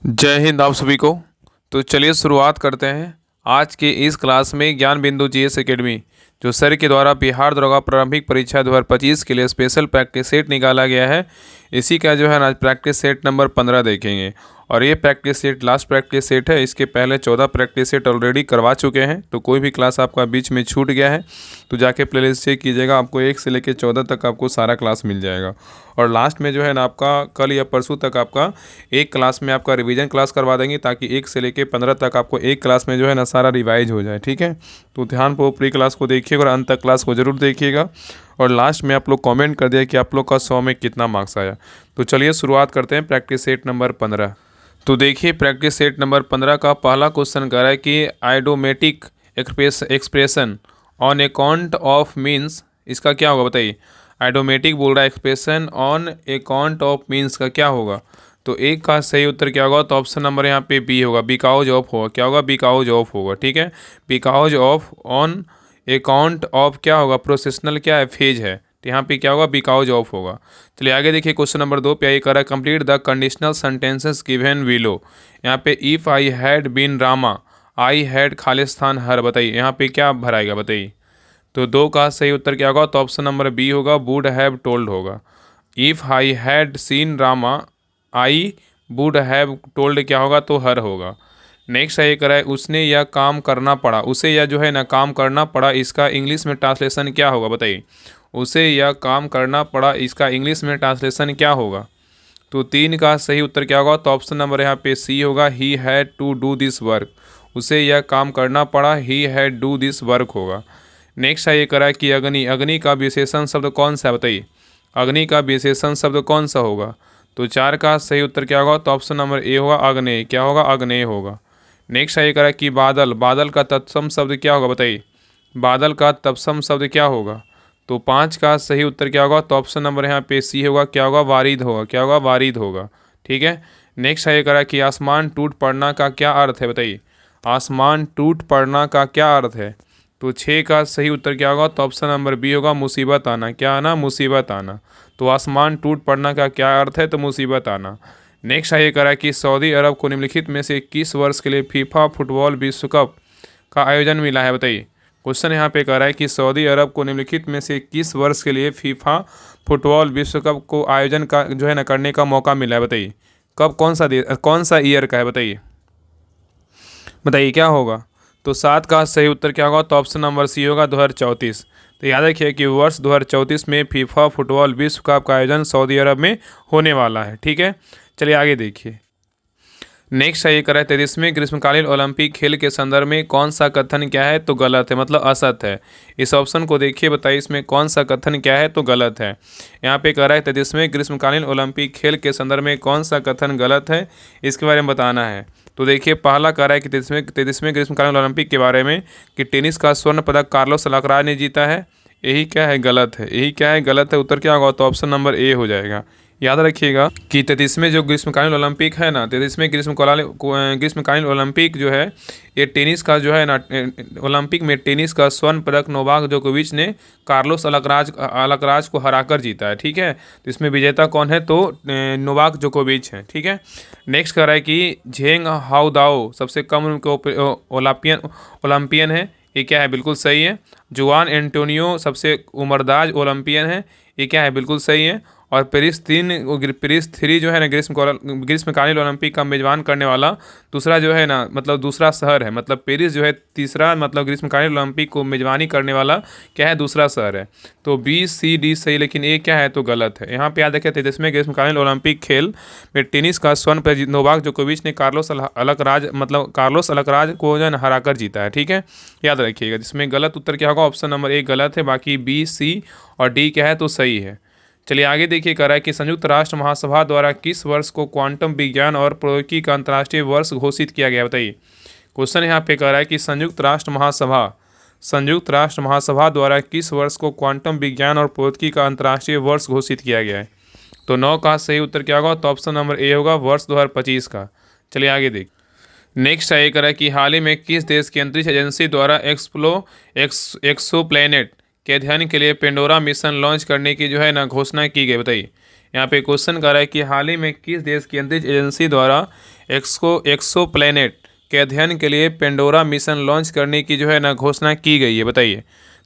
जय हिंद आप सभी को। तो चलिए शुरुआत करते हैं आज के इस क्लास में ज्ञान बिंदु जीएस एकेडमी जो सर के द्वारा बिहार दरोगा प्रारंभिक परीक्षा 2025 के लिए स्पेशल प्रैक्टिस सेट निकाला गया है। इसी का जो है आज प्रैक्टिस सेट नंबर 15 देखेंगे और ये practice set last practice set है। इसके पहले 14 प्रैक्टिस सेट ऑलरेडी करवा चुके हैं। तो कोई भी क्लास आपका बीच में छूट गया है तो जाके प्लेलिस्ट चेक कीजिएगा, आपको 1 से लेकर 14 तक आपको सारा क्लास मिल जाएगा। और लास्ट में जो है ना आपका कल या परसों तक आपका एक क्लास में आपका रिवीजन क्लास करवा देंगे ताकि 1 से लेकर 15 तक आपको एक क्लास में जो है ना सारा रिवाइज हो जाए। ठीक है, तो ध्यानपूर्वक प्री क्लास को देखिएगा और अंत तक क्लास को ज़रूर देखिएगा। और लास्ट में आप लोग कमेंट कर दिया कि आप लोग का 100 में कितना मार्क्स आया। तो चलिए शुरुआत करते हैं प्रैक्टिस सेट नंबर 15। तो देखिए प्रैक्टिस सेट नंबर 15 का पहला क्वेश्चन कह रहा है कि idiomatic expression on account of means, इसका क्या होगा बताइए। आइडोमेटिक बोल रहा है expression on account of means का क्या होगा। तो एक का सही उत्तर क्या होगा, तो ऑप्शन नंबर यहाँ पे बी होगा, बिकॉज ऑफ होगा। क्या होगा, बिकॉज ऑफ होगा। ठीक है, because of on account of क्या होगा, प्रोसेशनल क्या है, फेज है। तो यहाँ पे क्या होगा, बिकॉज ऑफ होगा। चलिए आगे देखिए क्वेश्चन नंबर 2 पे ये कह रहा है complete the conditional sentences given below. यहाँ पे if I had been Rama I had Khalistan her, बताइए यहाँ पे क्या भराएगा बताइए। तो 2 का सही उत्तर क्या होगा, तो ऑप्शन नंबर बी होगा, वुड हैव टोल्ड होगा। If I had seen Rama I would have told क्या होगा, तो हर होगा। नेक्स्ट है ये कह रहा है उसने यह काम करना पड़ा, उसे यह जो है ना काम करना पड़ा, इसका इंग्लिश में ट्रांसलेशन क्या होगा बताइए। उसे यह काम करना पड़ा, इसका इंग्लिश में ट्रांसलेशन क्या होगा। तो 3 का सही उत्तर क्या होगा, तो ऑप्शन नंबर यहाँ पे सी होगा, he had to do this work. उसे यह काम करना पड़ा, he had do this work होगा। नेक्स्ट है ये कह रहा है कि अग्नि, अग्नि का विशेषण शब्द कौन सा है बताइए। अग्नि का विशेषण शब्द कौन सा होगा। तो 4 का सही उत्तर क्या होगा, तो ऑप्शन नंबर ए होगा, अग्नेय। क्या होगा, अग्नेय होगा। नेक्स्ट है ये कह रहा है कि बादल, बादल का तत्सम शब्द क्या होगा बताइए। बादल का तत्सम शब्द क्या होगा। तो 5 का सही उत्तर क्या होगा, तो ऑप्शन नंबर यहाँ पे सी होगा, क्या होगा, वारिद होगा। क्या होगा, वारिद होगा। ठीक है, नेक्स्ट है ये कह रहा है कि आसमान टूट पड़ना का क्या अर्थ है बताइए। आसमान टूट पड़ना का क्या अर्थ है। तो 6 का सही उत्तर क्या होगा, तो ऑप्शन नंबर बी होगा, मुसीबत आना। क्या आना, मुसीबत आना। तो आसमान टूट पड़ना का क्या अर्थ है, तो मुसीबत आना। नेक्स्ट है ये कह रहा है कि सऊदी अरब को निम्नलिखित में से किस वर्ष के लिए फीफा फुटबॉल विश्व कप का आयोजन मिला है बताइए। क्वेश्चन यहाँ पे कह रहा है कि सऊदी अरब को निम्नलिखित में से किस वर्ष के लिए फीफा फुटबॉल विश्व कप को आयोजन का जो है ना करने का मौका मिला है बताइए। कब, कौन सा ईयर का है बताइए। बताइए क्या होगा। तो 7 का सही उत्तर क्या होगा, तो ऑप्शन नंबर सी होगा, 2034। तो याद रखिए कि वर्ष 2034 में फीफा फुटबॉल विश्व कप का आयोजन सऊदी अरब में होने वाला है। ठीक है, चलिए आगे देखिए। नेक्स्ट है ये करा है 33वें ग्रीष्मकालीन ओलंपिक खेल के संदर्भ में कौन सा कथन क्या है, तो गलत है, मतलब असत्य है। इस ऑप्शन को देखिए, बताइए इसमें कौन सा कथन क्या है, तो गलत है। यहाँ पे कह रहा है 33वें ग्रीष्मकालीन ओलंपिक खेल के संदर्भ में कौन सा कथन गलत है, इसके बारे में बताना है। तो देखिए पहला कह रहा है कि 33वें ग्रीष्मकालीन ओलंपिक के बारे में कि टेनिस का स्वर्ण पदक कार्लोस अल्काराज ने जीता है। यही क्या है, गलत है। यही क्या है, गलत है। उत्तर क्या होगा, तो ऑप्शन नंबर ए हो जाएगा। याद रखिएगा कि 33वें जो ग्रीष्मकालीन ओलंपिक है ना, 33वें ग्रीष्मकालीन ओलंपिक जो है ये टेनिस का जो है ना, ओलंपिक में टेनिस का स्वर्ण पदक नोवाक जोकोविच ने कार्लोस अल्काराज को हराकर जीता है। ठीक है, तो इसमें विजेता कौन है, तो नोवाक जोकोविच है। ठीक है, नेक्स्ट कह रहा है कि झेंग हाओदाओ सबसे कम उम्र के ओलंपियन है। ये क्या है, बिल्कुल सही है। जुआन एंटोनियो सबसे उम्रदराज ओलंपियन है। ये क्या है, बिल्कुल सही है। और पेरिस 3 जो है ना ग्रीष्मकालीन ओलंपिक का मेजबान करने वाला दूसरा जो है ना, मतलब दूसरा शहर है। मतलब पेरिस जो है तीसरा, मतलब ग्रीष्मकालीन ओलंपिक को मेजबानी करने वाला क्या है, दूसरा शहर है। तो बी सी डी सही, लेकिन ये क्या है, तो गलत है। यहाँ पे याद रखें 33वें ग्रीष्मकालीन ओलंपिक खेल में टेनिस का स्वर्ण पदक नोवाक जोकोविच ने कार्लोस अल्काराज को जो है ना हराकर जीता है। ठीक है, याद रखिएगा। जिसमें गलत उत्तर क्या होगा, ऑप्शन नंबर ए गलत है, बाकी बी सी और डी क्या है, तो सही है। चलिए आगे देखिए, कह रहा है कि संयुक्त राष्ट्र महासभा द्वारा किस वर्ष को क्वांटम विज्ञान और प्रौद्योगिकी का अंतर्राष्ट्रीय वर्ष घोषित किया गया बताइए। क्वेश्चन यहाँ पे कह रहा है कि संयुक्त राष्ट्र महासभा द्वारा किस वर्ष को क्वांटम विज्ञान और प्रौद्योगिकी का अंतर्राष्ट्रीय वर्ष घोषित किया गया है। तो 9 का सही उत्तर क्या होगा, तो ऑप्शन नंबर ए होगा, वर्ष 2025 का। चलिए आगे देख। नेक्स्ट है ये कह रहा है कि हाल ही में किस देश की अंतरिक्ष एजेंसी द्वारा एक्सोप्लैनेट के अध्ययन के लिए पेंडोरा मिशन लॉन्च करने की जो है ना घोषणा की गई बताइए। यहाँ पे क्वेश्चन कर रहा है कि हाल ही में किस देश की अंतरिक्ष एजेंसी द्वारा एक्सोप्लैनेट के अध्ययन के लिए पेंडोरा मिशन लॉन्च करने की जो है ना घोषणा की गई है, बताइए।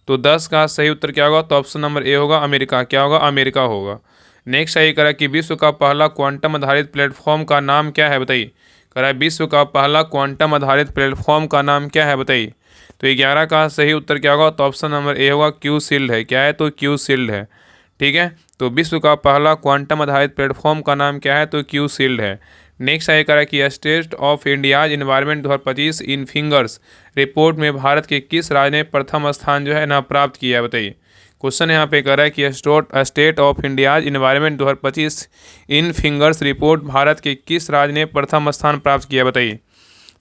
तो 10 का सही उत्तर क्या होगा? तो ऑप्शन नंबर ए होगा अमेरिका। क्या होगा? अमेरिका होगा। नेक्स्ट है, करा कि विश्व का पहला क्वांटम आधारित प्लेटफॉर्म का नाम क्या है, बताइए। करा विश्व का पहला क्वांटम आधारित प्लेटफॉर्म का नाम क्या है, बताइए। तो 11 का सही उत्तर क्या होगा? तो ऑप्शन नंबर ए होगा क्यू शील्ड है। क्या है? तो क्यू शील्ड है। ठीक है, तो विश्व का पहला क्वांटम आधारित प्लेटफॉर्म का नाम क्या है? तो क्यू शील्ड है। नेक्स्ट है करा कि state of India's environment 2025 in fingers report में भारत के किस राज्य ने प्रथम स्थान जो है ना प्राप्त किया है, बताइए। क्वेश्चन यहाँ पे कर रहा है कि state of India's environment 2025 in fingers report Bharat के किस राज्य ने प्रथम स्थान प्राप्त किया, बताइए।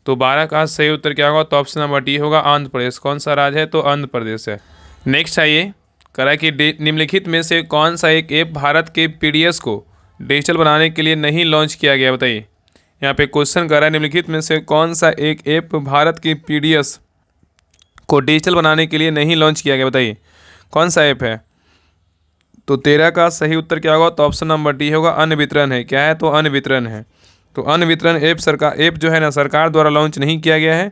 तो 12 का सही उत्तर क्या होगा? तो ऑप्शन नंबर डी होगा आंध्र प्रदेश। कौन सा राज्य है? तो आंध्र प्रदेश है। नेक्स्ट आइए, करा कि निम्नलिखित में से कौन सा एक ऐप भारत के पीडीएस को डिजिटल बनाने के लिए नहीं लॉन्च किया गया, बताइए। यहाँ पे क्वेश्चन कर रहा है निम्नलिखित में से कौन सा एक ऐप भारत के पीडीएस को डिजिटल बनाने के लिए नहीं लॉन्च किया गया, बताइए। कौन सा ऐप है? तो 13 का सही उत्तर क्या होगा? तो ऑप्शन नंबर डी होगा अन्न वितरण है। क्या है? तो अन्न वितरण है। तो अन्न वितरण ऐप जो है ना सरकार द्वारा लॉन्च नहीं किया गया है।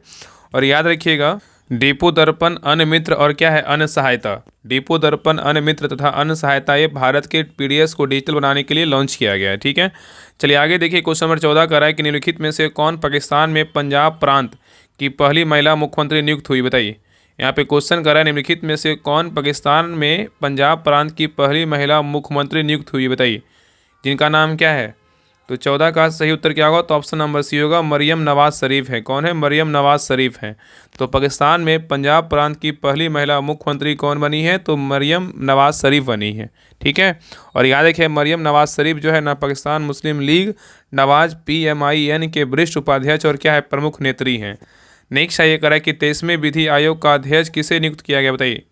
और याद रखिएगा, डिपो दर्पण, अन्न मित्र और क्या है? अन्न सहायता। डिपो दर्पण, अन्न मित्र तथा अन्न सहायता ऐप भारत के पीडीएस को डिजिटल बनाने के लिए लॉन्च किया गया है। ठीक है, चलिए आगे देखिए। क्वेश्चन नंबर 14 का रहा है कि निम्नलिखित में से कौन पाकिस्तान में पंजाब प्रांत की पहली महिला मुख्यमंत्री नियुक्त हुई, बताइए। यहाँ पे क्वेश्चन कर रहा है निम्नलिखित में से कौन पाकिस्तान में पंजाब प्रांत की पहली महिला मुख्यमंत्री नियुक्त हुई, बताइए। जिनका नाम क्या है? तो 14 का सही उत्तर क्या होगा? तो ऑप्शन नंबर सी होगा मरियम नवाज शरीफ है। कौन है? मरियम नवाज शरीफ है। तो पाकिस्तान में पंजाब प्रांत की पहली महिला मुख्यमंत्री कौन बनी है? तो मरियम नवाज शरीफ बनी है। ठीक है, और याद रखिए मरियम नवाज शरीफ जो है ना पाकिस्तान मुस्लिम लीग नवाज PMIN के वरिष्ठ उपाध्यक्ष और क्या है? प्रमुख नेत्री हैं। नेक्स्ट ये करा कि 23वें विधि आयोग का अध्यक्ष किसे नियुक्त किया गया, बताइए।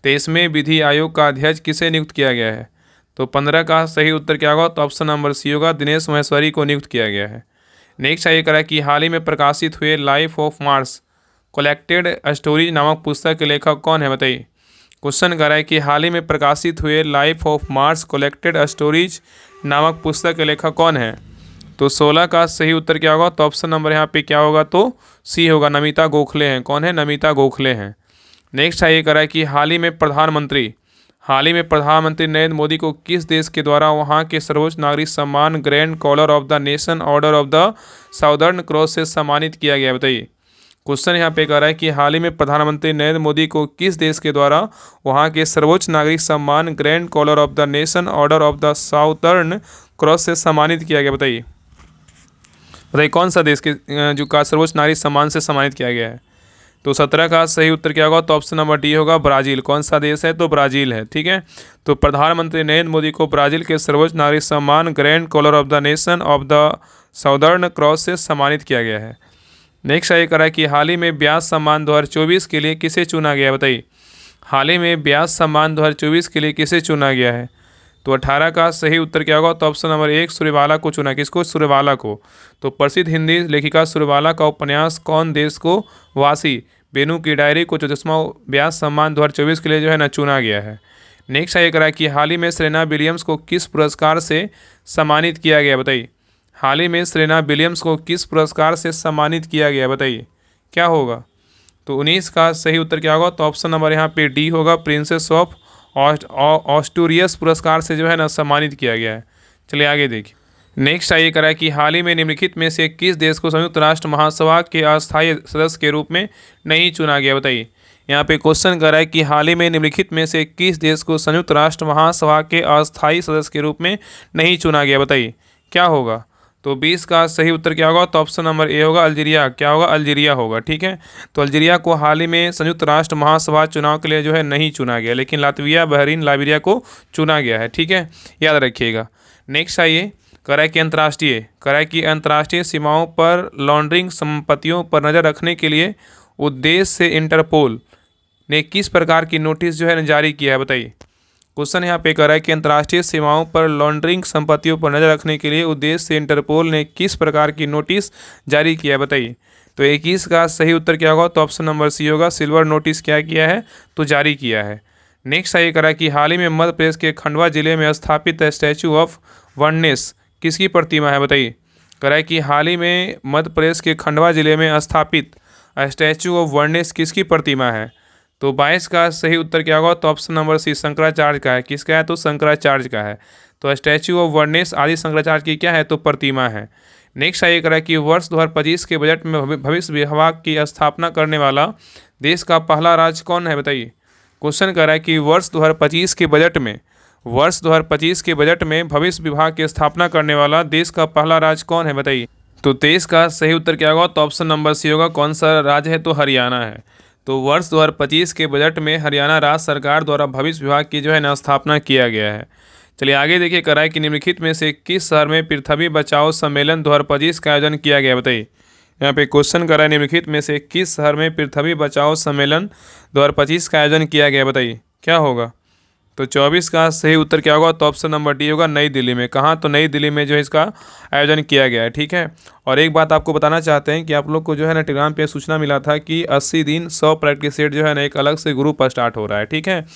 23वें विधि आयोग का अध्यक्ष किसे नियुक्त किया गया है? तो 15 का सही उत्तर क्या होगा? तो ऑप्शन नंबर सी होगा दिनेश महेश्वरी को नियुक्त किया गया है। नेक्स्ट ये करा कि हाल ही में प्रकाशित हुए life of Mars collected stories नामक पुस्तक के लेखक कौन है, बताइए। क्वेश्चन करा है कि हाल ही में प्रकाशित हुए life of Mars collected stories नामक पुस्तक के लेखक कौन है? तो 16 का सही उत्तर क्या होगा? तो ऑप्शन नंबर यहाँ पे क्या होगा? तो सी होगा, नमिता गोखले हैं। कौन है? नमिता गोखले हैं। नेक्स्ट ये करा है कि हाल ही में प्रधानमंत्री नरेंद्र मोदी को किस देश के द्वारा वहां के सर्वोच्च नागरिक सम्मान Grand Collar of the Nation Order of the Southern Cross से सम्मानित किया गया, बताइए। क्वेश्चन यहाँ पे कह रहा है कि हाल ही में प्रधानमंत्री नरेंद्र मोदी को किस देश के द्वारा वहां के सर्वोच्च नागरिक सम्मान Grand Collar of the Nation Order of the Southern Cross से सम्मानित किया गया, बताइए। कौन सा देश के जो का सर्वोच्च नागरिक सम्मान से सम्मानित किया गया है? तो 17 का सही उत्तर क्या होगा? तो ऑप्शन नंबर डी होगा ब्राज़ील। कौन सा देश है? तो ब्राज़ील है। ठीक है, तो प्रधानमंत्री नरेंद्र मोदी को ब्राज़ील के सर्वोच्च नागरिक सम्मान Grand Collar of the Nation of the Southern Cross से सम्मानित किया गया है। नेक्स्ट ये करा कि हाल ही में व्यास सम्मान 2024 के लिए किसे चुना गया, बताइए। हाल ही में व्यास सम्मान 2024 के लिए किसे चुना गया है? तो 18 का सही उत्तर क्या होगा? तो ऑप्शन नंबर 1 सूर्यवाला को चुना। किसको? सूर्यवाला को। तो प्रसिद्ध हिंदी लेखिका सूर्यवाला का उपन्यास कौन देश को वासी बेनू की डायरी को 34वां व्यास सम्मान 2024 के लिए जो है ना चुना गया है। नेक्स्ट ये करा कि हाल ही में सेरेना विलियम्स को किस पुरस्कार से सम्मानित किया गया, बताइए। हाल ही में सेरेना विलियम्स को किस पुरस्कार से सम्मानित किया गया, बताइए। क्या होगा? तो 19 का सही उत्तर क्या होगा? तो ऑप्शन नंबर यहाँ पे डी होगा प्रिंसेस ऑफ ऑस्टूरियस पुरस्कार से जो है ना सम्मानित किया गया है। चलिए आगे देखिए। नेक्स्ट ये करा कि हाल ही में निम्नलिखित में से किस देश को संयुक्त राष्ट्र महासभा के अस्थायी सदस्य के रूप में नहीं चुना गया, बताइए। यहाँ पे क्वेश्चन कर रहा है कि हाल ही में निम्नलिखित में से किस देश को संयुक्त राष्ट्र महासभा के अस्थायी सदस्य के रूप में नहीं चुना गया, बताइए। क्या होगा? तो 20 का सही उत्तर क्या होगा? तो ऑप्शन नंबर ए होगा अल्जीरिया। क्या होगा? अल्जीरिया होगा। ठीक है, तो अल्जीरिया को हाल ही में संयुक्त राष्ट्र महासभा चुनाव के लिए जो है नहीं चुना गया, लेकिन लातविया, बहरीन, लाइबेरिया को चुना गया है। ठीक है, याद रखिएगा। नेक्स्ट आइए, करा कि अंतर्राष्ट्रीय सीमाओं पर लॉन्ड्रिंग संपत्तियों पर नज़र रखने के लिए उद्देश्य से इंटरपोल ने किस प्रकार की नोटिस जो है जारी किया है, बताइए। क्वेश्चन यहाँ पे कर रहा है कि अंतर्राष्ट्रीय सीमाओं पर लॉन्ड्रिंग संपत्तियों पर नज़र रखने के लिए उद्देश्य से इंटरपोल ने किस प्रकार की नोटिस जारी किया है, बताइए। तो 21 का सही उत्तर क्या होगा? तो ऑप्शन नंबर सी होगा सिल्वर नोटिस क्या किया है? तो जारी किया है। नेक्स्ट ये करा कि हाल ही में मध्य प्रदेश के खंडवा जिले में स्थापित स्टैचू ऑफ वननेस किसकी प्रतिमा है, बताइए। करा है कि हाल ही में मध्य प्रदेश के खंडवा जिले में स्थापित स्टैचू ऑफ वर्नेस किसकी प्रतिमा है? तो 22 का सही उत्तर क्या होगा? तो ऑप्शन नंबर सी शंकराचार्य का है। किसका है? तो शंकराचार्य का है। तो स्टैचू ऑफ वर्नेस आदि शंकराचार्य की क्या है? तो प्रतिमा है। नेक्स्ट आइए करा कि वर्ष 2025 के बजट में भविष्य विभाग की स्थापना करने वाला देश का पहला राज्य कौन है? बताइए। क्वेश्चन कर रहा है कि वर्ष 2025 के बजट में भविष्य विभाग की स्थापना करने वाला देश का पहला राज्य कौन है? बताइए। तो 23 का सही उत्तर क्या होगा? तो ऑप्शन नंबर सी होगा। कौन सा राज्य है? तो हरियाणा है। तो वर्ष 2025 के बजट में हरियाणा राज्य सरकार द्वारा भविष्य विभाग की जो है ना स्थापना किया गया है। चलिए आगे देखिए कराए कि निम्नलिखित में से किस शहर में पृथ्वी बचाओ सम्मेलन 2025 का आयोजन किया गया? बताइए। यहाँ पे क्वेश्चन करा है निम्नलिखित में से किस शहर में पृथ्वी बचाओ सम्मेलन 2025 का आयोजन किया गया? बताइए क्या होगा? तो 24 का सही उत्तर क्या होगा? तो ऑप्शन नंबर डी होगा, नई दिल्ली में। कहाँ? तो नई दिल्ली में जो है इसका आयोजन किया गया है। ठीक है। और एक बात आपको बताना चाहते हैं कि आप लोग को जो है ना टेलीग्राम पे सूचना मिला था कि 80 दिन 100 प्रैक्टिस सेट जो है ना एक अलग से ग्रुप स्टार्ट हो रहा है। ठीक है।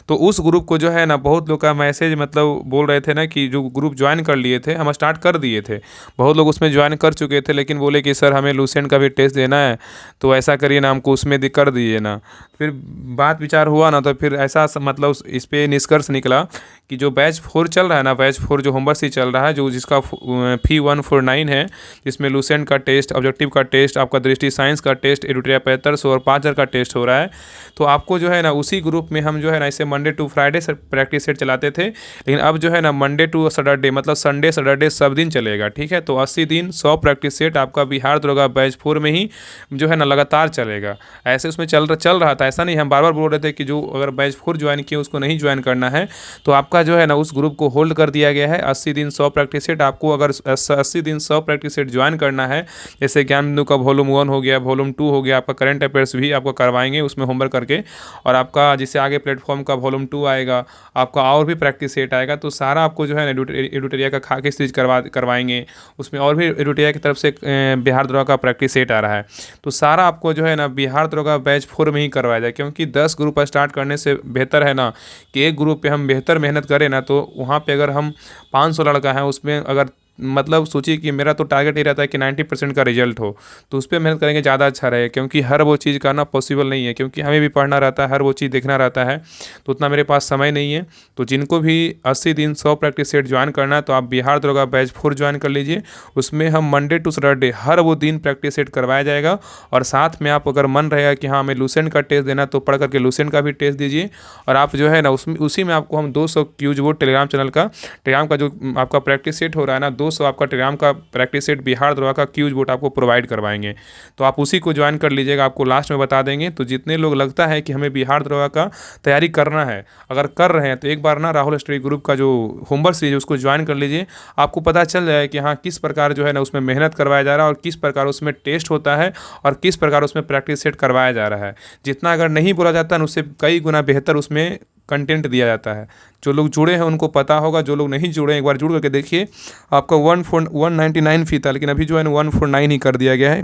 तो उस ग्रुप को जो है ना बहुत लोग का मैसेज मतलब बोल रहे थे ना कि जो ग्रुप ज्वाइन कर लिए थे, हम स्टार्ट कर दिए थे, बहुत लोग उसमें ज्वाइन कर चुके थे, लेकिन बोले कि सर हमें लूसेंट का भी टेस्ट देना है, तो ऐसा करिए ना, हमको उसमें कर दीजिए ना। फिर बात विचार हुआ ना, तो फिर ऐसा मतलब इस पर निष्कर्ष निकला कि जो बैच 4 चल रहा है ना, बैच 4 जो होमवर्क सी चल रहा है, जो जिसका फी 149 है, जिसमें लूसेंट का टेस्ट, ऑब्जेक्टिव का टेस्ट, आपका दृष्टि साइंस का टेस्ट, एडुटेरिया 7500 और 5000 का टेस्ट हो रहा है। तो आपको जो है ना उसी ग्रुप में हम जो है ना इसे Monday to Friday practice set चलाते थे, लेकिन अब जो है ना मंडे टू सैटरडे मतलब संडे सैटरडे सब दिन चलेगा। ठीक है। तो 80 दिन 100 प्रैक्टिस सेट आपका बिहार दरोगा बैच 4 में ही जो है ना लगातार चलेगा। ऐसे उसमें चल रहा था, ऐसा नहीं, हम बार बार बोल रहे थे कि जो अगर बैच 4 ज्वाइन किए उसको नहीं ज्वाइन करना है, तो आपका जो है ना उस ग्रुप को होल्ड कर दिया गया है। 80 दिन 100 प्रैक्टिस सेट आपको अगर 80 दिन 100 प्रैक्टिस सेट ज्वाइन करना है, जैसे ज्ञान बिंदु का वॉल्यूम 1 हो गया, वॉल्यूम 2 हो गया, आपका करंट अफेयर्स भी आपको करवाएंगे उसमें होमवर्क करके, और आपका जिससे आगे प्लेटफॉर्म का वॉल्यूम 2 आएगा, आपका और भी प्रैक्टिस सेट आएगा, तो सारा आपको जो है ना एडुटेरिया का खा के सीरीज करवाएंगे। उसमें और भी एडुटेरिया की तरफ से बिहार दरोगा का प्रैक्टिस सेट आ रहा है। तो सारा आपको जो है ना बिहार दरोगा बैच 4 में ही करवाया जाए, क्योंकि 10 ग्रुप स्टार्ट करने से बेहतर है ना कि एक ग्रुप पे हम बेहतर मेहनत करें ना, तो वहाँ पे अगर हम 500 लड़का है उसमें अगर मतलब सोचिए कि मेरा तो टारगेट ये रहता है कि 90% का रिजल्ट हो, तो उस पर मेहनत करेंगे ज़्यादा अच्छा रहेगा, क्योंकि हर वो चीज़ करना पॉसिबल नहीं है, क्योंकि हमें भी पढ़ना रहता है, हर वो चीज़ देखना रहता है, तो उतना मेरे पास समय नहीं है। तो जिनको भी 80 दिन 100 प्रैक्टिस सेट ज्वाइन करना है, तो आप बिहार दरोगा बैच 4 ज्वाइन कर लीजिए। उसमें हम मंडे टू सैटरडे हर वो दिन प्रैक्टिस सेट करवाया जाएगा, और साथ में आप अगर मन रहेगा कि हाँ हमें लूसेंट का टेस्ट देना, तो पढ़ करके लूसेंट का भी टेस्ट दीजिए। और आप जो है ना उसी में आपको हम 200 क्यूज वो टेलीग्राम चैनल का टेलीग्राम का जो आपका प्रैक्टिस सेट हो रहा है ना, 200 आपका टेलीग्राम का प्रैक्टिस सेट बिहार दरोगा का क्यूज बोट आपको प्रोवाइड करवाएंगे। तो आप उसी को ज्वाइन कर लीजिएगा, आपको लास्ट में बता देंगे। तो जितने लोग लगता है कि हमें बिहार दरोगा का तैयारी करना है, अगर कर रहे हैं, तो एक बार ना राहुल स्टडी ग्रुप का जो होमवर्क सीरीज उसको ज्वाइन कर लीजिए। आपको पता चल जाए कि हाँ किस प्रकार जो है ना उसमें मेहनत करवाया जा रहा है, और किस प्रकार उसमें टेस्ट होता है, और किस प्रकार उसमें प्रैक्टिस सेट करवाया जा रहा है। जितना अगर नहीं बोला जाता है उससे कई गुना बेहतर उसमें कंटेंट दिया जाता है। जो लोग जुड़े हैं उनको पता होगा, जो लोग नहीं जुड़े हैं एक बार जुड़ करके देखिए। आपका 199 फी था, लेकिन अभी जो है ना 149 ही कर दिया गया है,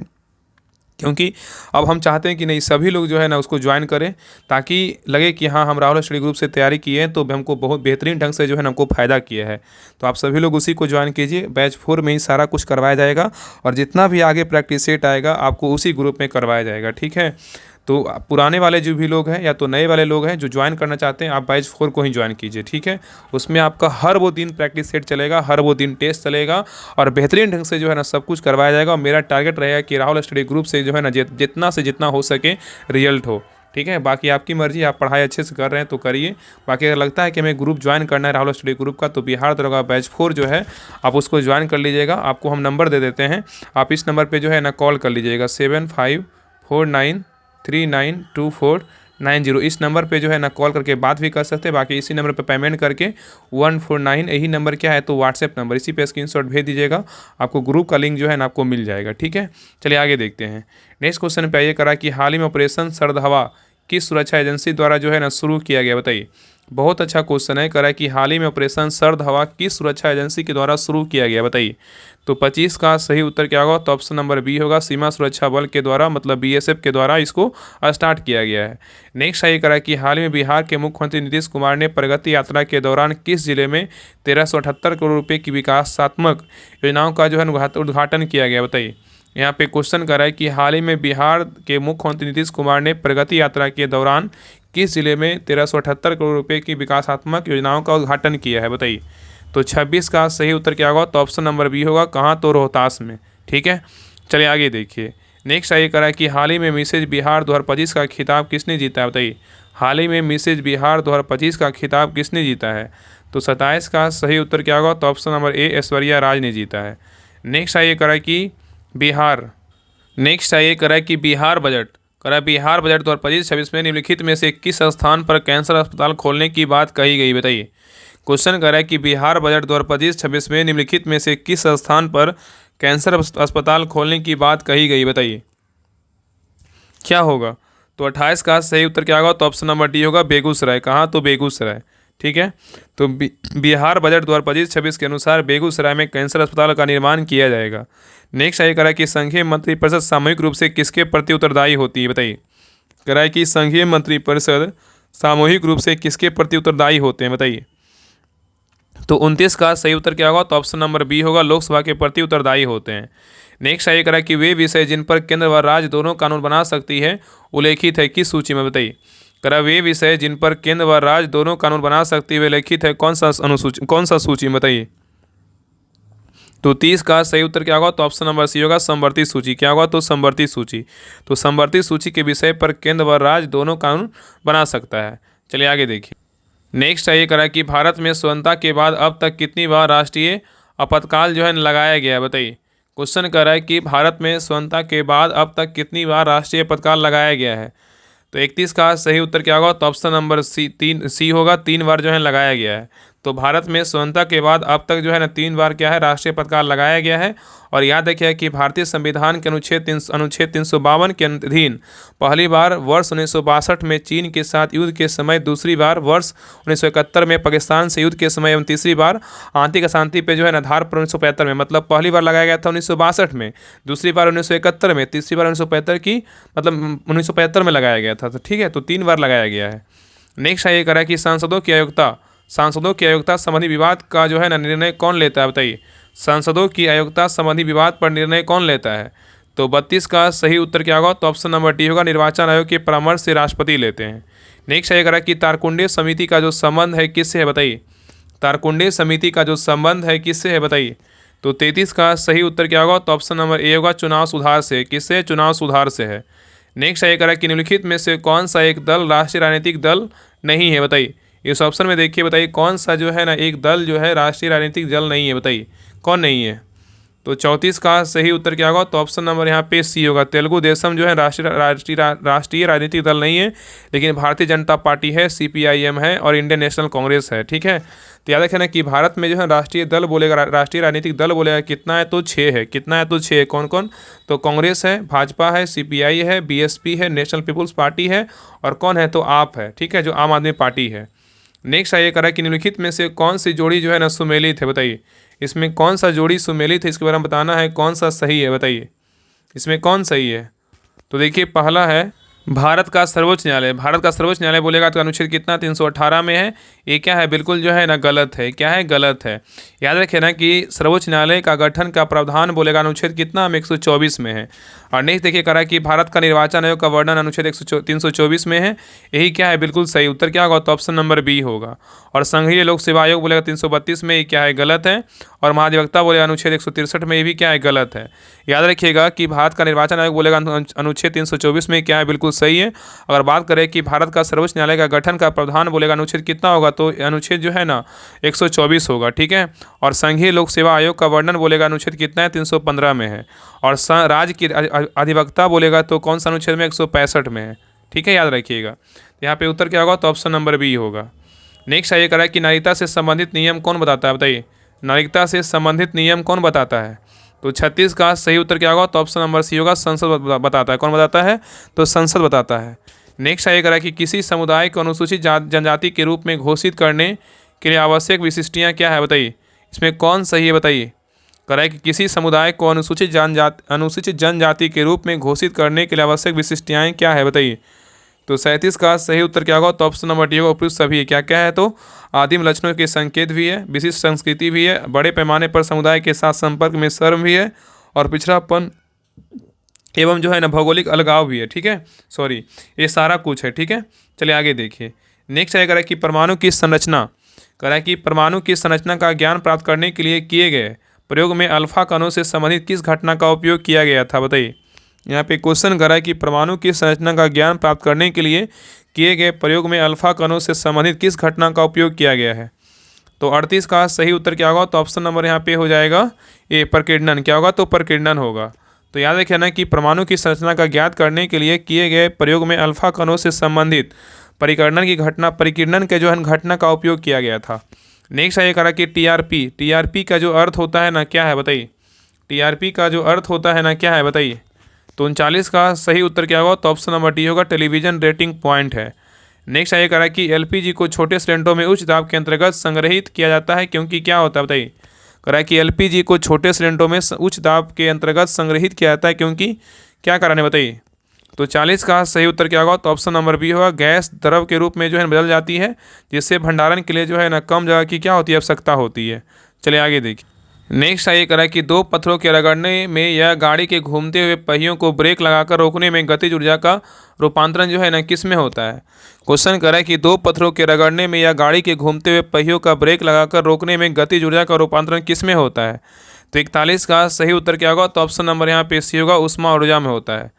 क्योंकि अब हम चाहते हैं कि नहीं सभी लोग जो है ना उसको ज्वाइन करें, ताकि लगे कि हाँ हम राहुल स्टडी ग्रुप से तैयारी किए हैं, तो हमको बहुत बेहतरीन ढंग से जो है ना हमको फ़ायदा किया है। तो आप सभी लोग उसी को ज्वाइन कीजिए। बैच 4 में ही सारा कुछ करवाया जाएगा, और जितना भी आगे प्रैक्टिस सेट आएगा आपको उसी ग्रुप में करवाया जाएगा। ठीक है। तो पुराने वाले जो भी लोग हैं या तो नए वाले लोग हैं जो ज्वाइन करना चाहते हैं, आप बैच 4 को ही ज्वाइन कीजिए। ठीक है। उसमें आपका हर वो दिन प्रैक्टिस सेट चलेगा, हर वो दिन टेस्ट चलेगा, और बेहतरीन ढंग से जो है ना सब कुछ करवाया जाएगा। और मेरा टारगेट रहेगा कि राहुल स्टडी ग्रुप से जो है ना जितना से जितना हो सके रिजल्ट हो। ठीक है। बाकी आपकी मर्जी, आप पढ़ाई अच्छे से कर रहे हैं तो करिए। बाकी अगर लगता है कि हमें ग्रुप ज्वाइन करना है राहुल स्टडी ग्रुप का, तो बिहार दरोगा बैच 4 जो है आप उसको ज्वाइन कर लीजिएगा। आपको हम नंबर दे देते हैं, आप इस नंबर पर जो है ना कॉल कर लीजिएगा 7549392490। इस नंबर पे जो है ना कॉल करके बात भी कर सकते हैं। बाकी इसी नंबर पे पेमेंट करके 149, यही नंबर क्या है तो व्हाट्सएप नंबर, इसी पे स्क्रीनशॉट भेज दीजिएगा, आपको ग्रुप का लिंक जो है ना आपको मिल जाएगा। ठीक है। चलिए आगे देखते हैं। नेक्स्ट क्वेश्चन पे आइए करा कि हाल ही में ऑपरेशन सर्द हवा किस सुरक्षा एजेंसी द्वारा जो है ना शुरू किया गया? बताइए। बहुत अच्छा क्वेश्चन है। करा कि हाल ही में ऑपरेशन सर्द हवा किस सुरक्षा एजेंसी के द्वारा शुरू किया गया? बताइए। तो 25 का सही उत्तर क्या होगा? तो ऑप्शन नंबर बी होगा, सीमा सुरक्षा बल के द्वारा मतलब बीएसएफ के द्वारा इसको स्टार्ट किया गया है। नेक्स्ट सही करा कि हाल में बिहार के मुख्यमंत्री नीतीश कुमार ने प्रगति यात्रा के दौरान किस जिले में 1378 करोड़ रुपए की विकासात्मक योजनाओं का जो है उद्घाटन किया गया? बताइए। यहाँ पे क्वेश्चन कर रहा है कि हाल ही में बिहार के मुख्यमंत्री नीतीश कुमार ने प्रगति यात्रा के दौरान किस जिले में 1378 करोड़ रुपए की विकासात्मक योजनाओं का उद्घाटन किया है? बताइए। तो 26 का सही उत्तर क्या होगा? तो ऑप्शन नंबर बी होगा, कहाँ? तो रोहतास में। ठीक है, चलिए आगे देखिए। नेक्स्ट सही करा कि हाल ही में मिसेज बिहार 2025 का खिताब किसने जीता है? बताइए। हाल ही में मिसेज बिहार 2025 का खिताब किसने जीता है? तो 27 का सही उत्तर क्या होगा? तो ऑप्शन नंबर ए, ऐश्वर्या राज ने जीता है। नेक्स्ट ये करा कि बिहार बिहार बजट 2025-26 में निम्नलिखित में से किस स्थान पर कैंसर अस्पताल खोलने की बात कही गई? बताइए। क्वेश्चन कर रहा है कि बिहार बजट 2025-26 में निम्नलिखित में से किस स्थान पर कैंसर अस्पताल खोलने की बात कही गई? बताइए क्या होगा? तो 28 का सही उत्तर क्या होगा? तो ऑप्शन नंबर डी होगा, बेगूसराय। कहाँ? तो बेगूसराय। ठीक है, तो बिहार बजट 2025-26 के अनुसार बेगूसराय में कैंसर अस्पताल का निर्माण किया जाएगा। नेक्स्ट ये करा कि संघीय मंत्रिपरिषद सामूहिक रूप से किसके प्रति उत्तरदायी होती है? बताइए। करा है कि संघीय मंत्रिपरिषद सामूहिक रूप से किसके प्रति उत्तरदायी होते हैं? बताइए। तो 29 का सही उत्तर क्या होगा? तो ऑप्शन नंबर बी होगा, लोकसभा के प्रति उत्तरदायी होते हैं। नेक्स्ट ये करा कि वे विषय जिन पर केंद्र व राज्य दोनों कानून बना सकती है उल्लेखित है किस सूची में? बताइए। करा वे विषय जिन पर केंद्र व राज्य दोनों कानून बना सकती है उल्लेखित है कौन सा सूची? बताइए। तो 30 का सही उत्तर क्या होगा? तो ऑप्शन नंबर सी होगा, समवर्ती सूची। क्या होगा? तो समवर्ती सूची। तो समवर्ती सूची के विषय पर केंद्र व राज्य दोनों कानून बना सकता है। चलिए आगे देखिए। नेक्स्ट ये करा कि भारत में स्वतंत्रता के बाद अब तक कितनी बार राष्ट्रीय आपातकाल जो है लगाया गया? बताइए। क्वेश्चन कर रहा है कि भारत में स्वतंत्रता के बाद अब तक कितनी बार राष्ट्रीय आपातकाल लगाया गया है? तो 31 का सही उत्तर क्या होगा? तो ऑप्शन नंबर सी होगा, 3 बार जो है लगाया गया है। तो भारत में स्वतंत्रता के बाद अब तक जो है ना 3 बार क्या है राष्ट्रीय आपातकाल लगाया गया है। और याद रखिए कि भारतीय संविधान के अनुच्छेद 352 के अधीन पहली बार वर्ष 1962 में चीन के साथ युद्ध के समय, दूसरी बार वर्ष 1971 में पाकिस्तान से युद्ध के समय एवं तीसरी बार आंतरिक अशांति पे जो है ना आधार पर 1975 में, मतलब पहली बार लगाया गया था 1962 में, दूसरी बार 1971 में, तीसरी बार 1975 की मतलब 1975 में लगाया गया था। तो ठीक है, तो 3 बार लगाया गया है। नेक्स्ट ये करा कि सांसदों की अयोग्यता संबंधी विवाद का जो है ना निर्णय कौन लेता है? बताइए। सांसदों की अयोग्यता संबंधी विवाद पर निर्णय कौन लेता है? तो 32 का सही उत्तर क्या होगा? तो ऑप्शन नंबर डी होगा, निर्वाचन आयोग के परामर्श से राष्ट्रपति लेते हैं। नेक्स्ट ये करा कि तारकुंडे समिति का जो संबंध है किससे है? बताइए। तारकुंडे समिति का जो संबंध है किससे है? बताइए। तो 33 का सही उत्तर क्या होगा? तो ऑप्शन नंबर ए होगा, चुनाव सुधार से। किससे? चुनाव सुधार से है। नेक्स्ट ये करा कि निम्नलिखित में से कौन सा एक दल राष्ट्रीय राजनीतिक दल नहीं है? बताइए। इस ऑप्शन में देखिए, बताइए कौन सा जो है ना एक दल जो है राष्ट्रीय राजनीतिक दल नहीं है? बताइए कौन नहीं है? तो 34 का सही उत्तर क्या होगा? तो ऑप्शन नंबर यहाँ पे सी होगा, तेलुगु देशम जो है राष्ट्रीय राजनीतिक दल नहीं है, लेकिन भारतीय जनता पार्टी है, CPIM है और इंडियन नेशनल कांग्रेस है। ठीक है, तो याद रखना कि भारत में जो है राष्ट्रीय राजनीतिक दल बोलेगा कितना है? तो 6 है। कितना है? तो 6 है। कौन कौन? तो कांग्रेस है, भाजपा है, CPI है, BSP है, नेशनल पीपुल्स पार्टी है और कौन है? तो आप है। ठीक है, जो आम आदमी पार्टी है। नेक्स्ट ये करा कि निम्नलिखित में से कौन सी जोड़ी जो है ना सुमेलित है? बताइए। इसमें कौन सा जोड़ी सुमेलित है इसके बारे में बताना है, कौन सा सही है? बताइए इसमें कौन सही है? तो देखिए पहला है भारत का सर्वोच्च न्यायालय बोलेगा तो अनुच्छेद कितना? 318 में है। ये क्या है? बिल्कुल जो है ना गलत है। क्या है? गलत है। याद रखें ना कि सर्वोच्च न्यायालय का गठन का प्रावधान बोलेगा अनुच्छेद कितना? 124 में है। और नेक्स्ट देखिए करा कि भारत का निर्वाचन आयोग का वर्णन अनुच्छेद 324 में है। यही क्या है? बिल्कुल सही उत्तर क्या होगा? तो ऑप्शन नंबर बी होगा। और संघीय लोक सेवा आयोग बोलेगा 332 में, ये क्या है? गलत है। और महाधिवक्ता बोलेगा अनुच्छेद 163 में, ये भी क्या है? गलत है। याद रखिएगा कि भारत का निर्वाचन आयोग बोलेगा अनुच्छेद 324 में, क्या है? बिल्कुल सही है। अगर बात करें कि भारत का सर्वोच्च न्यायालय का गठन का प्रावधान बोलेगा अनुच्छेद कितना होगा? तो अनुच्छेद जो है ना 124 होगा। ठीक है, और संघीय लोक सेवा आयोग का वर्णन बोलेगा अनुच्छेद कितना है? 315 में है। और राज्य की अधिवक्ता बोलेगा तो कौन सा अनुच्छेद में? 165 में है। ठीक है, याद रखिएगा। यहाँ पे उत्तर क्या होगा? तो ऑप्शन नंबर बी होगा। नेक्स्ट ये करा कि नागरिकता से संबंधित नियम कौन बताता है? बताइए। नागरिकता से संबंधित नियम कौन बताता है? तो 36 का सही उत्तर क्या होगा? तो ऑप्शन नंबर सी होगा, संसद बताता है। कौन बताता है? तो संसद बताता है। नेक्स्ट ये करा कि किसी समुदाय को अनुसूचित जनजाति के रूप में घोषित करने के लिए आवश्यक विशिष्टियाँ क्या है? बताइए इसमें कौन सही है? बताइए। कह रहा है कि किसी समुदाय को अनुसूचित जनजाति के रूप में घोषित करने के लिए आवश्यक विशिष्टताएं क्या है बताइए। तो 37 का सही उत्तर क्या होगा, तो ऑप्शन नंबर डी होगा, उपयुक्त सभी है। क्या क्या है, तो आदिम लक्षणों के संकेत भी है, विशिष्ट संस्कृति भी है, बड़े पैमाने पर समुदाय के साथ संपर्क में शर्म भी है, और पिछड़ापन एवं जो है ना भौगोलिक अलगाव भी है। ठीक है, सॉरी, ये सारा कुछ है। ठीक है, चलिए आगे देखिए। नेक्स्ट है कि परमाणु की संरचना, कह रहा है कि परमाणु की संरचना का ज्ञान प्राप्त करने के लिए किए गए प्रयोग में अल्फा कणों से संबंधित किस घटना का उपयोग किया गया था बताइए। यहाँ पे क्वेश्चन कर रहा है कि परमाणु की संरचना का ज्ञान प्राप्त करने के लिए किए गए प्रयोग में अल्फा कणों से संबंधित किस घटना का उपयोग किया गया है। तो 38 का सही उत्तर क्या होगा, तो ऑप्शन नंबर यहाँ पे हो जाएगा ए, प्रकीर्णन। क्या होगा, तो प्रकीर्णन होगा। तो याद रखिए ना कि परमाणु की संरचना का ज्ञात करने के लिए किए गए प्रयोग में अल्फा कणों से संबंधित परिकीर्णन के जो है घटना का उपयोग किया गया था। नेक्स्ट है ये करा कि टीआरपी का जो अर्थ होता है ना क्या है बताइए। टीआरपी का जो अर्थ होता है ना क्या है बताइए। तो 39 का सही उत्तर क्या होगा, तो ऑप्शन नंबर डी होगा, टेलीविजन रेटिंग पॉइंट है। नेक्स्ट है ये करा कि एलपीजी को छोटे सिलेंडरों में उच्च दाब के अंतर्गत संग्रहित किया जाता है क्योंकि क्या होता है बताइए। करा कि एलपीजी को छोटे सिलेंडरों में उच्च दाब के अंतर्गत संग्रहित किया जाता है क्योंकि क्या कराने बताइए। तो 40 का सही उत्तर क्या होगा, तो ऑप्शन नंबर बी होगा, गैस द्रव के रूप में जो है बदल जाती है, जिससे भंडारण के लिए जो है ना कम जगह की क्या होती है, आवश्यकता होती है। चलिए आगे देखिए। नेक्स्ट है ये करा कि दो पत्थरों के रगड़ने में या गाड़ी के घूमते हुए पहियों को ब्रेक लगाकर रोकने में गतिज ऊर्जा का रूपांतरण जो है ना किस में होता है। क्वेश्चन करा कि दो पत्थरों के रगड़ने में या गाड़ी के घूमते हुए पहियों का ब्रेक लगाकर रोकने में गतिज ऊर्जा का रूपांतरण किस में होता है। तो 41 का सही उत्तर क्या होगा, तो ऑप्शन नंबर यहाँ पे सी होगा, ऊष्मा ऊर्जा में होता है।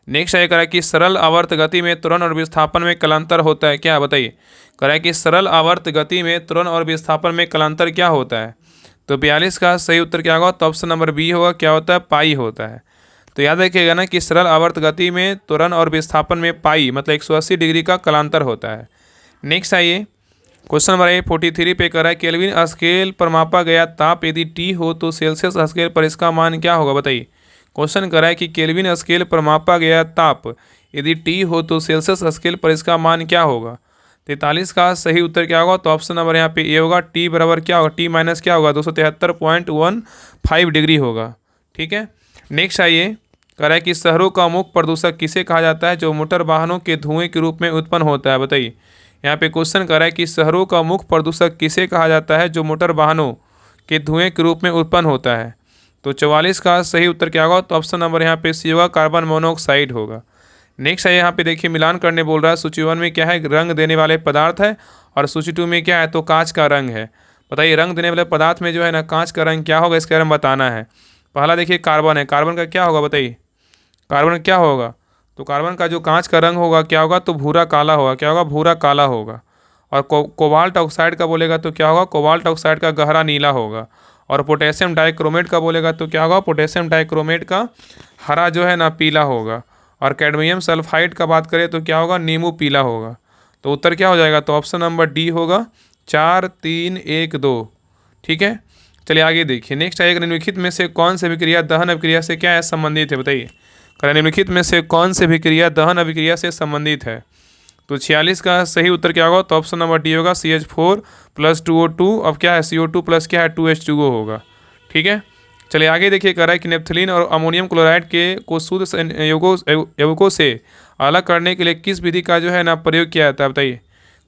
नेक्स्ट है करा कि सरल आवर्त गति में त्वरण और विस्थापन में कलांतर होता है क्या बताइए। करा कि सरल आवर्त गति में त्वरण और विस्थापन में कलांतर क्या होता है। तो 42 का सही उत्तर क्या होगा, तो ऑप्शन नंबर बी होगा, क्या होता है, पाई होता है। तो याद रखिएगा ना कि सरल आवर्त गति में त्वरण और विस्थापन में पाई मतलब 180 डिग्री का कलांतर होता है। नेक्स्ट आइए क्वेश्चन नंबर 43 पे कर रहा है केल्विन स्केल पर मापा गया ताप यदि टी हो तो सेल्सियस स्केल पर इसका मान क्या होगा बताइए। क्वेश्चन कर रहा है कि केल्विन स्केल पर मापा गया ताप यदि टी हो तो सेल्सियस स्केल पर इसका मान क्या होगा। 43 का सही उत्तर क्या होगा, तो ऑप्शन नंबर यहाँ पे ए होगा, टी बराबर क्या होगा, टी माइनस क्या होगा, 273.15 डिग्री होगा। ठीक है, नेक्स्ट आइए कह रहा है कि शहरों का मुख्य प्रदूषक किसे कहा जाता है जो मोटर वाहनों के धुएं के रूप में उत्पन्न होता है बताइए। यहाँ पे क्वेश्चन कर रहा है कि शहरों का मुख्य प्रदूषक किसे कहा जाता है जो मोटर वाहनों के धुएं के रूप में उत्पन्न होता है। तो 44 का सही उत्तर क्या होगा, तो ऑप्शन नंबर यहाँ पे सी होगा, कार्बन मोनोऑक्साइड होगा। नेक्स्ट है यहाँ पे देखिए मिलान करने बोल रहा है, सूची 1 में क्या है, रंग देने वाले पदार्थ है, और सूची 2 में क्या है, तो कांच का रंग है। बताइए रंग देने वाले पदार्थ में जो है ना कांच का रंग क्या होगा, इसके बारे में बताना है। पहला देखिए कार्बन है, कार्बन का क्या होगा बताइए, कार्बन क्या होगा, तो कार्बन का जो कांच का रंग होगा क्या होगा, तो भूरा काला होगा। क्या होगा, भूरा काला होगा। और कोबाल्ट ऑक्साइड का बोलेगा तो क्या होगा, कोबाल्ट ऑक्साइड का गहरा नीला होगा। और पोटेशियम डाइक्रोमेट का बोलेगा तो क्या होगा, पोटेशियम डाइक्रोमेट का हरा जो है ना पीला होगा। और कैडमियम सल्फाइड का बात करें तो क्या होगा, नींबू पीला होगा। तो उत्तर क्या हो जाएगा, तो ऑप्शन नंबर डी होगा, 4 3 1 2। ठीक है, चलिए आगे देखिए। नेक्स्ट है निम्नलिखित में से कौन सी अभिक्रिया दहन अभिक्रिया से क्या है संबंधित है बताइए। निम्नलिखित में से कौन सी अभिक्रिया दहन अभिक्रिया से संबंधित है। तो 46 का सही उत्तर क्या होगा, तो ऑप्शन नंबर डी होगा, CH4 + 2O2। अब क्या है, CO2 प्लस क्या है, 2H2O होगा। ठीक है, चलिए आगे देखिए कह रहा है कि नेप्थलीन और अमोनियम क्लोराइड को शुद्ध यौगिकों से अलग करने के लिए किस विधि का जो है ना प्रयोग किया जाता है बताइए।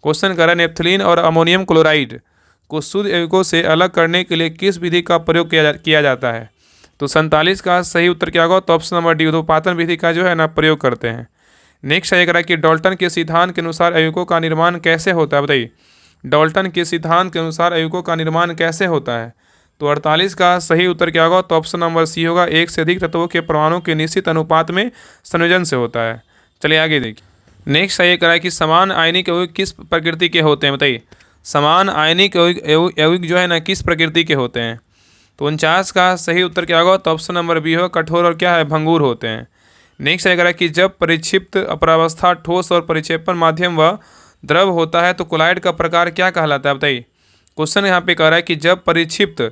क्वेश्चन कर रहा है नेप्थलीन और अमोनियम क्लोराइड को शुद्ध यौगिकों से अलग करने के लिए किस विधि का प्रयोग किया जाता है। तो 47 का सही उत्तर क्या होगा, तो ऑप्शन नंबर डी, ऊर्ध्वपातन विधि का जो है ना प्रयोग करते हैं। नेक्स्ट है कह रहा है कि डाल्टन के सिद्धांत के अनुसार यौगिकों का निर्माण कैसे होता है बताइए। डाल्टन के सिद्धांत के अनुसार यौगिकों का निर्माण कैसे होता है। तो 48 का सही उत्तर क्या होगा, तो ऑप्शन नंबर सी होगा, एक से अधिक तत्वों के परमाणु के निश्चित अनुपात में संयोजन से होता है। चलिए आगे देखिए। नेक्स्ट है ये कह रहा है कि समान आयनिक यौगिक किस प्रकृति के होते हैं बताइए। समान आयनिक यौगिक जो है ना किस प्रकृति के होते हैं। तो 49 का सही उत्तर क्या होगा, तो ऑप्शन नंबर बी होगा, कठोर और क्या है, भंगुर होते हैं। नेक्स्ट है कह रहा है कि जब परिक्षिप्त अपरावस्था ठोस और परिक्षेपण माध्यम व द्रव होता है तो कोलाइड का प्रकार क्या कहलाता है बताइए। क्वेश्चन यहाँ पे कह रहा है कि जब परिक्षिप्त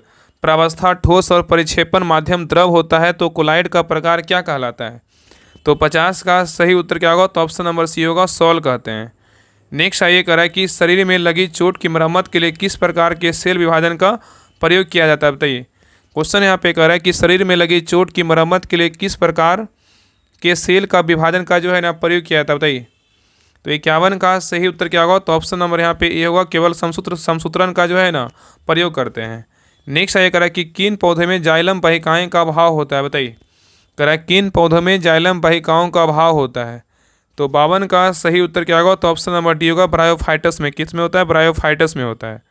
प्रावस्था ठोस और परिक्षेपण माध्यम द्रव होता है तो कोलाइड का प्रकार क्या कहलाता है। तो 50 का सही उत्तर क्या होगा, तो ऑप्शन नंबर सी होगा, सॉल कहते हैं। नेक्स्ट आइए कह रहा है कि शरीर में लगी चोट की मरम्मत के लिए किस प्रकार के सेल विभाजन का प्रयोग किया जाता है बताइए। क्वेश्चन यहाँ पे कह रहा है कि शरीर में लगी चोट की मरम्मत के लिए किस प्रकार के सेल का विभाजन का जो है ना प्रयोग किया था, बताइए। तो 51 का सही उत्तर क्या होगा, तो ऑप्शन नंबर यहाँ पे ए होगा, केवल समसूत्रण का जो है ना प्रयोग करते हैं। नेक्स्ट ये कह रहा है कि किन पौधे में जाइलम वाहिकाएं का अभाव होता है, बताइए। कह रहा है किन पौधों में जाइलम वाहिकाओं का अभाव होता है। तो 52 का सही उत्तर क्या होगा, तो ऑप्शन नंबर डी होगा, ब्रायोफाइटस में। किस में होता है, ब्रायोफाइटस में होता है।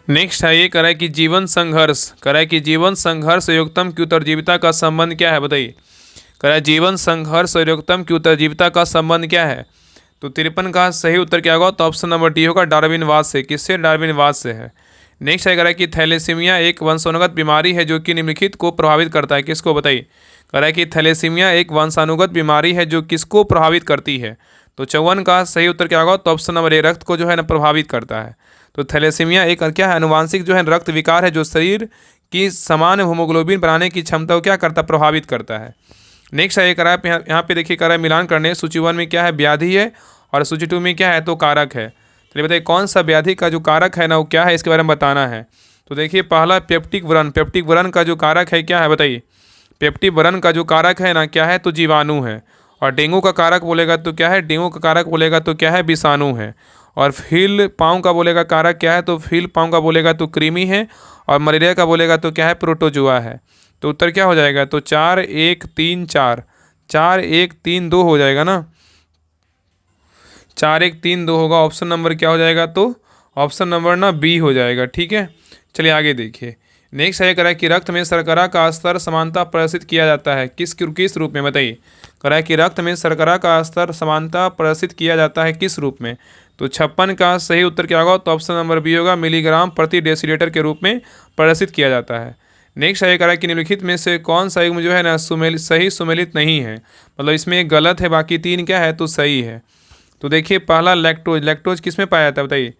नेक्स्ट है ये कह रहा है कि जीवन संघर्ष, कह रहा है कि जीवन संघर्ष योगतम की उत्तरजीविता का संबंध क्या है, बताइए। कह रहा है जीवन संघर्ष और योगतम की उत्तरजीविता का संबंध क्या है। तो 53 का सही उत्तर क्या होगा, तो ऑप्शन नंबर डी होगा, डार्विनवाद से। किससे, डार्विनवाद से है। नेक्स्ट है कह रहा है कि थैलेसीमिया एक वंशानुगत बीमारी है जो कि निम्नलिखित को प्रभावित करता है, किसको, बताइए। कह रहा है कि थैलेसीमिया एक वंशानुगत बीमारी है जो किसको प्रभावित करती है। तो 54 का सही उत्तर क्या होगा, तो ऑप्शन नंबर ए, रक्त को जो है ना प्रभावित करता है। तो थैलेसीमिया एक क्या है, अनुवांशिक जो है रक्त विकार है जो शरीर की समान हीमोग्लोबिन बनाने की क्षमता को क्या करता है, प्रभावित करता है। नेक्स्ट है ये करा है यहाँ पे देखिए, करा है मिलान करने, सूची 1 में क्या है, व्याधि है, और सूची 2 में क्या है, तो कारक है। चलिए बताइए कौन सा व्याधि का जो कारक है ना वो क्या है, इसके बारे में बताना है। तो देखिए पहला पेप्टिक व्रण, पेप्टिक व्रण का जो कारक है क्या है, बताइए। पेप्टिक व्रण का जो कारक है ना क्या है, तो जीवाणु है। और डेंगू का कारक बोलेगा तो क्या है, डेंगू का कारक बोलेगा तो क्या है, विषाणु है। और फील पाँव का बोलेगा कारक क्या है, तो फील पाँव का बोलेगा तो कृमि है। और मलेरिया का बोलेगा तो क्या है, प्रोटोजुआ है। तो उत्तर क्या हो जाएगा, तो 4 1 3 4, 4 1 3 2 हो जाएगा ना, 4 1 3 2 होगा। ऑप्शन नंबर क्या हो जाएगा, तो ऑप्शन नंबर ना बी हो जाएगा, ठीक है। चलिए आगे देखिए। नेक्स्ट है करा कि रक्त में शर्करा का स्तर समानता प्रदर्शित किया जाता है, किस रूप में, बताइए। करा कि रक्त में शर्करा का स्तर समानता प्रदर्शित किया जाता है किस रूप में। तो 56 का सही उत्तर क्या होगा, तो ऑप्शन नंबर बी होगा, मिलीग्राम प्रति डेसीलीटर के रूप में प्रदर्शित किया जाता है। नेक्स्ट है करा कि निम्नलिखित में से कौन सा युग्म जो है ना सही सुमेलित नहीं है, मतलब इसमें एक गलत है, बाकी 3 क्या है, तो सही है। तो देखिए पहला लैक्टोज, लैक्टोज किस में पाया जाता है, बताइए।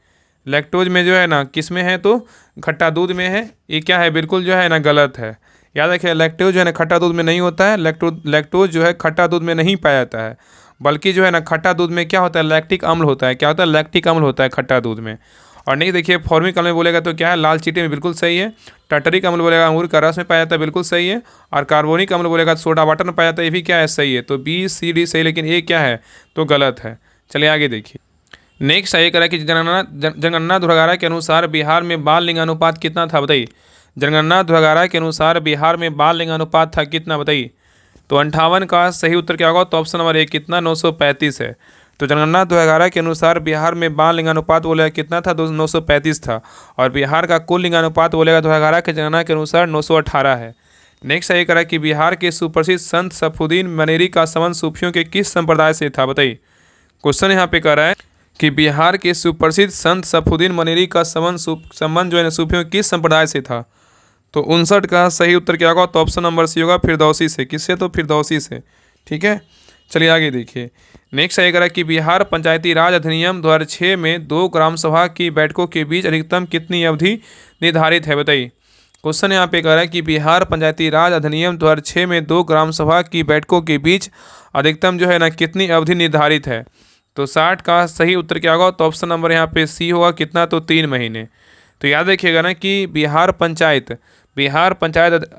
लैक्टोज में जो है ना किस में है, तो खट्टा दूध में है। ये क्या है, बिल्कुल जो है ना गलत है। याद रखिए लैक्टोज जो है ना खट्टा दूध में नहीं होता है। लैक्टोज जो है खट्टा दूध में नहीं पाया जाता है, बल्कि जो है ना खट्टा दूध में क्या होता है, लैक्टिक अम्ल होता है। क्या होता है, लैक्टिक अम्ल होता है खट्टा दूध में। और नहीं देखिए फॉर्मिक अम्ल में बोलेगा तो क्या है, लाल चीटे में, बिल्कुल सही है। टटरिक अम्ल बोलेगा अंगूर का रस में पाया जाता है, बिल्कुल सही है। और कार्बोनिक अम्ल बोलेगा तो सोडा वाटर में पाया जाता है, ये भी क्या है, सही है। तो बी सी डी सही, लेकिन ए क्या है, तो गलत है। चलिए आगे देखिए। नेक्स्ट ये करा कि जनगणना धुरागारा के अनुसार बिहार में बाल लिंगानुपात कितना था, बताइए। जनगणना धुरागारा के अनुसार बिहार में बाल लिंगानुपात था कितना, बताइए। तो 58 का सही उत्तर क्या होगा, तो ऑप्शन नंबर ए, कितना, 935 है। तो जनगणना 2011 के अनुसार बिहार में बाल लिंगानुपात बोलेगा कितना था, 935 था। और बिहार का कुल लिंगानुपात बोलेगा 2011 की जनगणना के अनुसार 918 है। नेक्स्ट ये करा कि बिहार के सुप्रसिद्ध संत सफुद्दीन मनेरी का संबंध सूफियों के किस संप्रदाय से था, बताइए। क्वेश्चन यहाँ पे कह रहा है कि बिहार के सुप्रसिद्ध संत सफुद्दीन मनेरी का संबंध जो है सूफियों के किस संप्रदाय से था। तो 59 का सही उत्तर क्या होगा, तो ऑप्शन नंबर सी होगा, फिरदौसी से। किससे, तो फिरदौसी से, ठीक है। चलिए आगे देखिए। नेक्स्ट ये करा कि बिहार पंचायती राज अधिनियम 2006 में 2 ग्राम सभा की बैठकों के बीच अधिकतम कितनी अवधि निर्धारित है, बताइए। क्वेश्चन यहाँ पे कह रहा है कि बिहार पंचायती राज अधिनियम 2006 में 2 ग्राम सभा की बैठकों के बीच अधिकतम जो है ना कितनी अवधि निर्धारित है। तो 60 का सही उत्तर क्या होगा, तो ऑप्शन नंबर यहाँ पे सी होगा, कितना, तो 3 महीने। तो याद रखिएगा ना कि बिहार पंचायत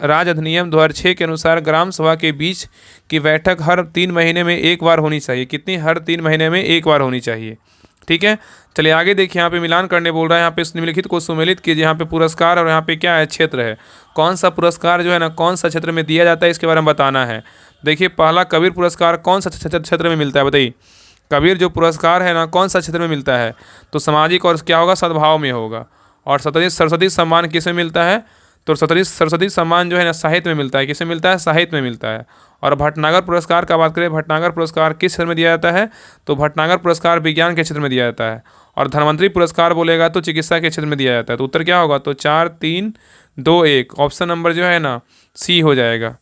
राज अधिनियम 2006 के अनुसार ग्राम सभा के बीच की बैठक हर 3 महीने में एक बार होनी चाहिए। कितनी, हर 3 महीने में एक बार होनी चाहिए, ठीक है। चलिए आगे देखिए, यहाँ पे मिलान करने बोल रहा है। यहाँ पे निम्नलिखित को सुमेलित कीजिए। यहाँ पे पुरस्कार और यहाँ पे क्या है, क्षेत्र है। कौन सा पुरस्कार जो है ना कौन सा क्षेत्र में दिया जाता है, इसके बारे में बताना है। देखिए पहला कबीर पुरस्कार कौन सा क्षेत्र में मिलता है, बताइए। कबीर जो पुरस्कार है ना कौन सा क्षेत्र में मिलता है, तो सामाजिक और क्या होगा, सद्भाव में होगा। और सरस्वती सम्मान किस में मिलता है, तो सरस्वती सम्मान जो है ना साहित्य में मिलता है। किस में मिलता है, साहित्य में मिलता है। और भटनागर पुरस्कार का बात करें, भटनागर पुरस्कार किस क्षेत्र में दिया जाता है, तो भटनागर पुरस्कार विज्ञान के क्षेत्र में दिया जाता है। और धन्वंतरी पुरस्कार बोलेगा तो चिकित्सा के क्षेत्र में दिया जाता है। तो उत्तर क्या होगा, तो 4 3 2 1, ऑप्शन नंबर जो है ना सी हो जाएगा।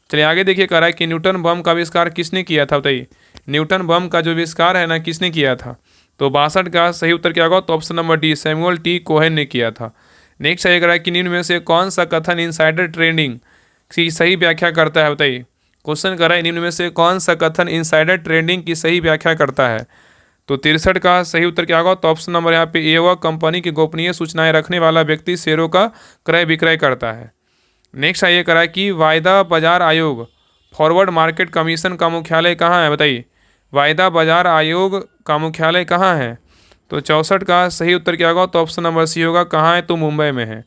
चलिए आगे देखिए, कह रहा है कि न्यूटन बम का आविष्कार किसने किया था, बताइए। न्यूटन बम का जो आविष्कार है ना किसने किया था। तो 62 का सही उत्तर क्या होगा, तो option number D, Samuel T Cohen ने किया था। नेक्स्ट ये कह रहा है कि निम्न में से कौन सा कथन इनसाइडर ट्रेडिंग की सही व्याख्या करता है, बताइए। क्वेश्चन कर रहा है निम्न में से कौन सा कथन इनसाइडर ट्रेडिंग की सही व्याख्या करता है। तो 63 का सही उत्तर क्या होगा, तो ऑप्शन नंबर यहाँ पे ए होगा, कंपनी की गोपनीय सूचनाएं रखने वाला व्यक्ति शेयरों का क्रय विक्रय करता है। नेक्स्ट आइए करा कि वायदा बाजार आयोग फॉरवर्ड मार्केट कमीशन का मुख्यालय कहाँ है, बताइए। वायदा बाजार आयोग का मुख्यालय कहाँ है? तो 64 का सही उत्तर क्या होगा? तो ऑप्शन नंबर सी होगा, कहाँ है? तो मुंबई में है।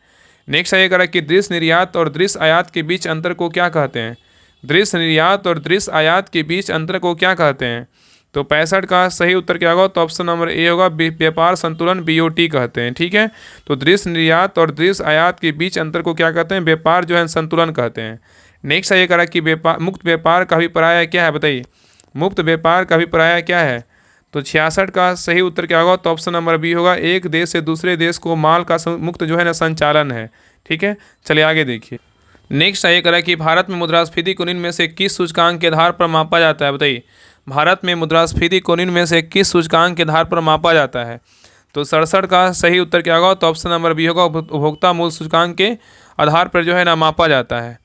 नेक्स्ट आइए करा कि दृश्य निर्यात और दृश्य आयात के बीच अंतर को क्या कहते हैं? दृश्य निर्यात और दृश्य आयात के बीच अंतर को क्या कहते हैं? तो 65 का सही उत्तर क्या होगा? तो ऑप्शन नंबर ए होगा, व्यापार संतुलन, बीओटी कहते हैं। ठीक है, तो दृश्य निर्यात और दृश्य आयात के बीच अंतर को क्या कहते हैं? व्यापार जो है संतुलन कहते हैं। नेक्स्ट ये करा कि व्यापार मुक्त व्यापार का अभिप्राय क्या है, बताइए। मुक्त व्यापार का अभिप्राय क्या है? तो 66 का सही उत्तर क्या होगा? तो ऑप्शन नंबर बी होगा, एक देश से दूसरे देश को माल का मुक्त जो है ना संचालन है। ठीक है, चलिए आगे देखिए। नेक्स्ट ये करा कि भारत में मुद्रास्फीति को निम्न में से किस सूचकांक के आधार पर मापा जाता है, बताइए। भारत में मुद्रास्फीति को निम्न में से किस सूचकांक के आधार पर मापा जाता है? तो 67 का सही उत्तर क्या होगा? तो ऑप्शन नंबर बी होगा, उपभोक्ता मूल्य सूचकांक के आधार पर जो है ना मापा जाता है।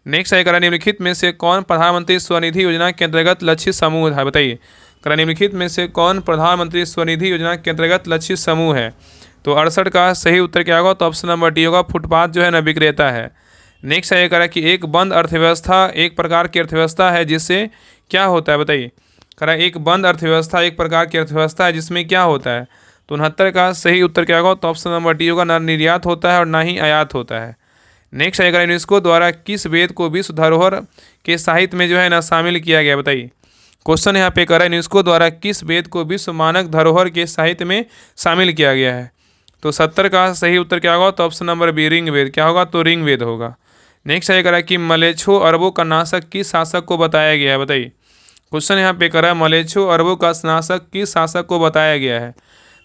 नेक्स्ट है करा निम्नलिखित में से कौन प्रधानमंत्री स्वनिधि योजना के अंतर्गत लक्षित समूह है, बताइए। करा निम्नलिखित में से कौन प्रधानमंत्री स्वनिधि योजना के अंतर्गत लक्षित समूह है? तो 68 का सही उत्तर क्या होगा? तो ऑप्शन नंबर डी होगा, फुटपाथ जो है ना विक्रेता है। नेक्स्ट है करा कि एक बंद अर्थव्यवस्था एक प्रकार की अर्थव्यवस्था है जिससे क्या होता है, बताइए। करा एक बंद अर्थव्यवस्था एक प्रकार की अर्थव्यवस्था है जिसमें क्या होता है? तो 69 का सही उत्तर क्या होगा? तो ऑप्शन नंबर डी होगा, ना निर्यात होता है और ना ही आयात होता है। नेक्स्ट आएगा यूनेस्को द्वारा किस वेद को विश्व धरोहर के साहित्य में जो है ना शामिल किया गया, बताइए। क्वेश्चन यहाँ पे करा यूनेस्को द्वारा किस वेद को विश्व मानक धरोहर के साहित्य में शामिल किया गया है? तो 70 का सही उत्तर क्या होगा? तो ऑप्शन नंबर बी ऋग वेद क्या होगा? तो ऋग वेद होगा। नेक्स्ट आएगा कि मलेच्छो अरबों का नाशक किस शासक को बताया गया है, बताइए। क्वेश्चन यहाँ पे करा मलेच्छो अरबों का नाशक किस शासक को बताया गया है?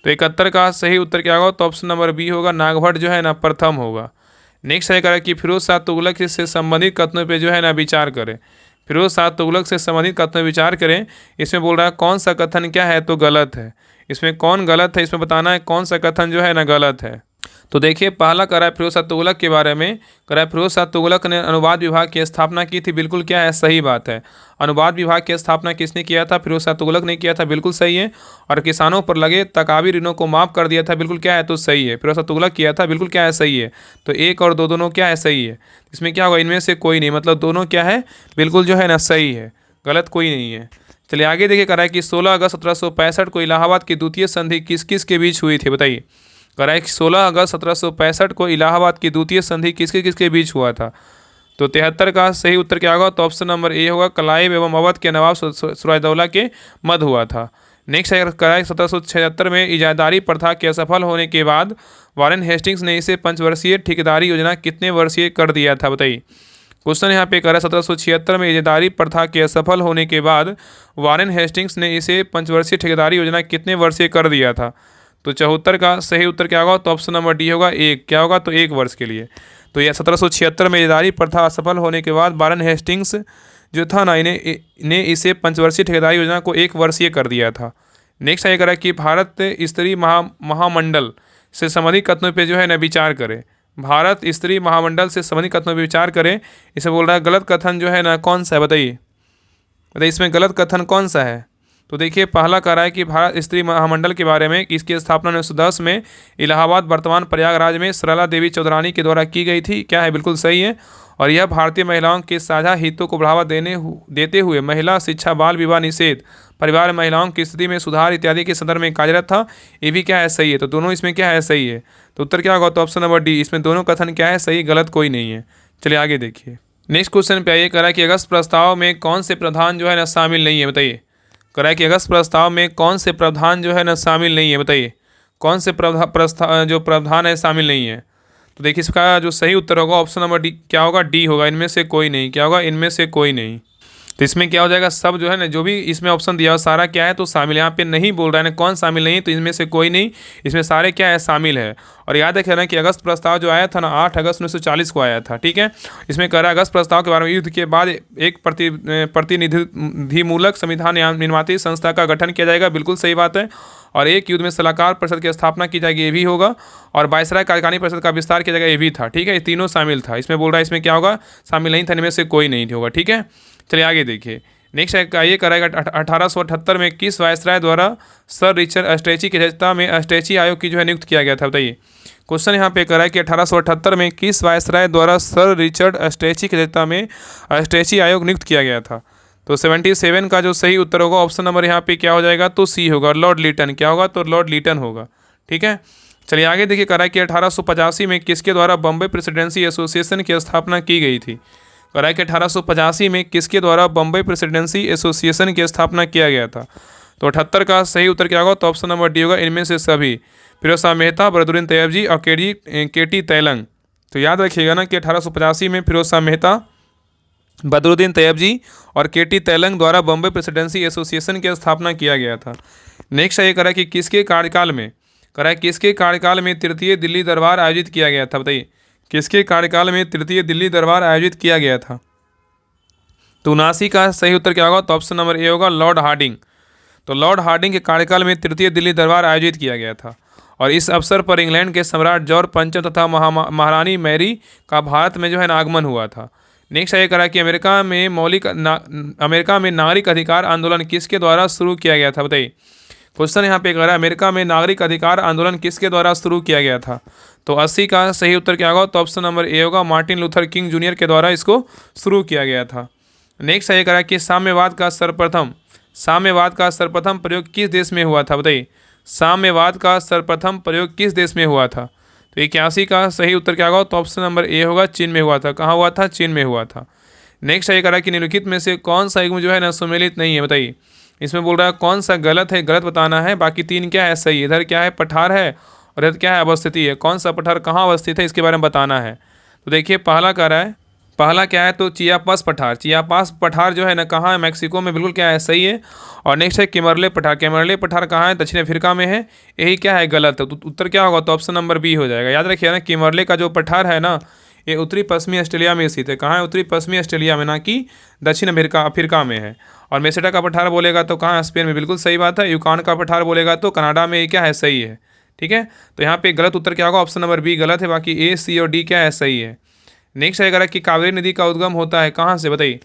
तो 71 का सही उत्तर क्या होगा? तो ऑप्शन नंबर बी होगा, नागभट्ट जो है ना प्रथम होगा। नेक्स्ट है करा कि फिरोज शाह तुगलक से संबंधित कथनों पे जो है ना विचार करें। फिरोज शाह तुगलक से संबंधित कथनों पर विचार करें। इसमें बोल रहा है कौन सा कथन क्या है? तो गलत है। इसमें कौन गलत है, इसमें बताना है कौन सा कथन जो है ना गलत है। तो देखिए पहला करा फिरोज शाह तुगलक के बारे में। करा फिरोज शाह तुगलक ने अनुवाद विभाग की स्थापना की थी, बिल्कुल क्या है? सही बात है। अनुवाद विभाग की स्थापना किसने किया था? फिरोज शाह तुगलक ने किया था, बिल्कुल सही है। और किसानों पर लगे तकावी ऋणों को माफ कर दिया था, बिल्कुल क्या है? तो सही है, फिरोज शाह तुगलक किया था, बिल्कुल क्या है? सही है। तो एक और दो दोनों क्या है? सही है। इसमें क्या होगा? इनमें से कोई नहीं, मतलब दोनों क्या है? बिल्कुल जो है ना सही है, गलत कोई नहीं है। चलिए आगे देखिए करा कि 16 अगस्त 1765 को इलाहाबाद की द्वितीय संधि किस किस के बीच हुई थी, बताइए। करा कि 16 अगस्त 1765 को इलाहाबाद की द्वितीय संधि किसके किसके बीच हुआ था? तो 73 का सही उत्तर क्या होगा? तो ऑप्शन नंबर ए होगा, कलाइब एवं अवध के नवाब सिराजदौला के मध्य हुआ था। नेक्स्ट है करा 1776 में इजादारी प्रथा के असफल होने के बाद वारेन हेस्टिंग्स ने इसे पंचवर्षीय ठेकेदारी योजना कितने वर्षीय कर दिया था, बताइए। क्वेश्चन यहाँ पे करा 1776 में इजादारी प्रथा के असफल होने के बाद वारेन हेस्टिंग्स ने इसे पंचवर्षीय ठेकेदारी योजना कितने वर्षीय कर दिया था? तो 74 का सही उत्तर क्या होगा? तो ऑप्शन नंबर डी होगा, एक क्या होगा? तो एक वर्ष के लिए। तो यह 1776 में इजादारी प्रथा असफल होने के बाद वारेन हेस्टिंग्स जो था ना इन्हें इसे पंचवर्षीय ठेकेदारी योजना को एक वर्षीय कर दिया था। नेक्स्ट ये करा कि भारत स्तरीय महामंडल से संबंधित कथनों पे जो है ना विचार करें। भारत स्तरीय महामंडल से संबंधित कथनों पर विचार करें। इसे बोल रहा है गलत कथन जो है ना कौन सा है, बताइए। इसमें गलत कथन कौन सा है? तो देखिए पहला कह रहा है कि भारत स्त्री महामंडल के बारे में, इसकी स्थापना 1910 में इलाहाबाद वर्तमान प्रयागराज में सरला देवी चौधरानी के द्वारा की गई थी, क्या है? बिल्कुल सही है। और यह भारतीय महिलाओं के साझा हितों को बढ़ावा देते हुए महिला शिक्षा, बाल विवाह निषेध, परिवार में महिलाओं की स्थिति में सुधार इत्यादि के संदर्भ में कार्यरत था। ये भी क्या है? सही है। तो दोनों इसमें क्या है? सही है। तो उत्तर क्या होगा? तो ऑप्शन नंबर डी, इसमें दोनों कथन क्या है? सही, गलत कोई नहीं है। चलिए आगे देखिए। नेक्स्ट क्वेश्चन पे आइए करा कि अगस्त प्रस्ताव में कौन से प्रावधान जो है ना शामिल नहीं है, बताइए। करा कि अगस्त प्रस्ताव में कौन से प्रावधान जो है ना शामिल नहीं है, बताइए। कौन से प्रावधान है शामिल नहीं है? तो देखिए इसका जो सही उत्तर होगा ऑप्शन नंबर डी क्या होगा? डी होगा, इनमें से कोई नहीं। क्या होगा? इनमें से कोई नहीं। तो इसमें क्या हो जाएगा? सब जो है ना जो भी इसमें ऑप्शन दिया हो सारा क्या है? तो शामिल। यहाँ पे नहीं बोल रहा है ना कौन शामिल नहीं है, तो इनमें से कोई नहीं, इसमें सारे क्या है? शामिल है। और याद रखें ना कि अगस्त प्रस्ताव जो आया था ना 8 अगस्त 1940 को आया था, ठीक है। इसमें कह रहा है अगस्त प्रस्ताव के बारे में युद्ध के बाद एक प्रतिनिधिमूलक संविधान निर्माती संस्था का गठन किया जाएगा, बिल्कुल सही बात है। और एक युद्ध में सलाहकार परिषद की स्थापना की जाएगी, ये भी होगा। और वायसराय कार्यकारिणी परिषद का विस्तार किया जाएगा, ये भी था, ठीक है। ये तीनों शामिल था। इसमें बोल रहा है इसमें क्या होगा? शामिल नहीं था, इनमें से कोई नहीं होगा, ठीक है। चलिए आगे देखिए। नेक्स्ट ये कराएगा 1878 में किस वायसराय द्वारा सर रिचर्ड अस्ट्रेची की अध्यक्षता में अस्ट्रेची आयोग की जो है नियुक्त किया गया था, बताइए। क्वेश्चन यहाँ पे करा है कि 1878 में किस वायसराय द्वारा सर रिचर्ड अस्टेची की अध्यक्षता में अस्टेची आयोग नियुक्त किया गया था? तो 77 का जो सही उत्तर होगा ऑप्शन नंबर यहाँ पे क्या हो जाएगा, तो सी होगा, लॉर्ड लीटन। क्या होगा, तो लॉर्ड लीटन होगा। ठीक है, चलिए आगे देखिए, करा है कि 1885 में किसके द्वारा बम्बई प्रेसिडेंसी एसोसिएशन की स्थापना की गई थी? करा है कि 1885 में किसके द्वारा बम्बई प्रेसिडेंसी एसोसिएशन की स्थापना किया गया था? तो 78 का सही उत्तर क्या होगा, तो ऑप्शन नंबर डी होगा, इनमें से सभी। फिरोज शाह मेहता, बहादुर तैयब और के टी तैलंग। तो याद रखिएगा ना कि 1885 में फिरोज शाह मेहता, बदरुद्दीन तैयब जी और के.टी. तैलंग द्वारा बम्बई प्रेसिडेंसी एसोसिएशन की स्थापना किया गया था। नेक्स्ट ये करा कि किसके कार्यकाल में, करा है किसके कार्यकाल में तृतीय दिल्ली दरबार आयोजित किया गया था? बताइए, किसके कार्यकाल में तृतीय दिल्ली दरबार आयोजित किया गया था? तो 79 का सही उत्तर क्या होगा, तो ऑप्शन नंबर ए होगा, लॉर्ड हार्डिंग। तो लॉर्ड हार्डिंग के कार्यकाल में तृतीय दिल्ली दरबार आयोजित किया गया था और इस अवसर पर इंग्लैंड के सम्राट जॉर्ज पंचम तथा महारानी मैरी का भारत में जो है आगमन हुआ था। नेक्स्ट ये करा कि अमेरिका में नागरिक अधिकार आंदोलन किसके द्वारा शुरू किया गया था? बताइए, क्वेश्चन यहाँ पे करा अमेरिका में नागरिक अधिकार आंदोलन किसके द्वारा शुरू किया गया था? तो 80 का सही उत्तर क्या होगा, तो ऑप्शन नंबर ए होगा, मार्टिन लूथर किंग जूनियर के द्वारा इसको शुरू किया गया था। नेक्स्ट ये करा कि साम्यवाद का सर्वप्रथम प्रयोग किस देश में हुआ था? बताइए, साम्यवाद का सर्वप्रथम प्रयोग किस देश में हुआ था? तो 81 का सही उत्तर क्या होगा, तो ऑप्शन नंबर ए होगा, चीन में हुआ था। कहाँ हुआ था? चीन में हुआ था। नेक्स्ट ये करा कि निम्नलिखित में से कौन सा युग्म जो है ना सुमेलित नहीं है? बताइए, इसमें बोल रहा है कौन सा गलत है, गलत बताना है। बाकी तीन क्या है सही, इधर क्या है पठार है और इधर क्या है अवस्थिति है। कौन सा पठार कहाँ अवस्थित है इसके बारे में बताना है। तो देखिए पहला कह रहा है, पहला क्या है, तो चियापास पठार जो है ना कहाँ है, मैक्सिको में, बिल्कुल क्या है सही है। और नेक्स्ट है किमरले पठार कहाँ है, दक्षिण अफ्रीका में है, यही क्या है गलत है। तो उत्तर क्या होगा, तो ऑप्शन नंबर बी हो जाएगा। याद रखिए ना, किमरले का जो पठार है ना, ये उत्तरी पश्चिमी ऑस्ट्रेलिया में स्थित है। कहाँ है? उत्तरी पश्चिमी ऑस्ट्रेलिया में, ना कि दक्षिण अफ्रीका में है। और मेसेटा का पठार बोलेगा तो कहाँ है, स्पेन में, बिल्कुल सही बात है। यूकान का पठार बोलेगा तो कनाडा में, ये क्या है सही है। ठीक है, तो यहाँ पे गलत उत्तर क्या होगा, ऑप्शन नंबर बी गलत है। बाकी ए, सी और डी क्या है सही है। नेक्स्ट है कि कावेरी नदी का उद्गम होता है कहाँ से? बताइए,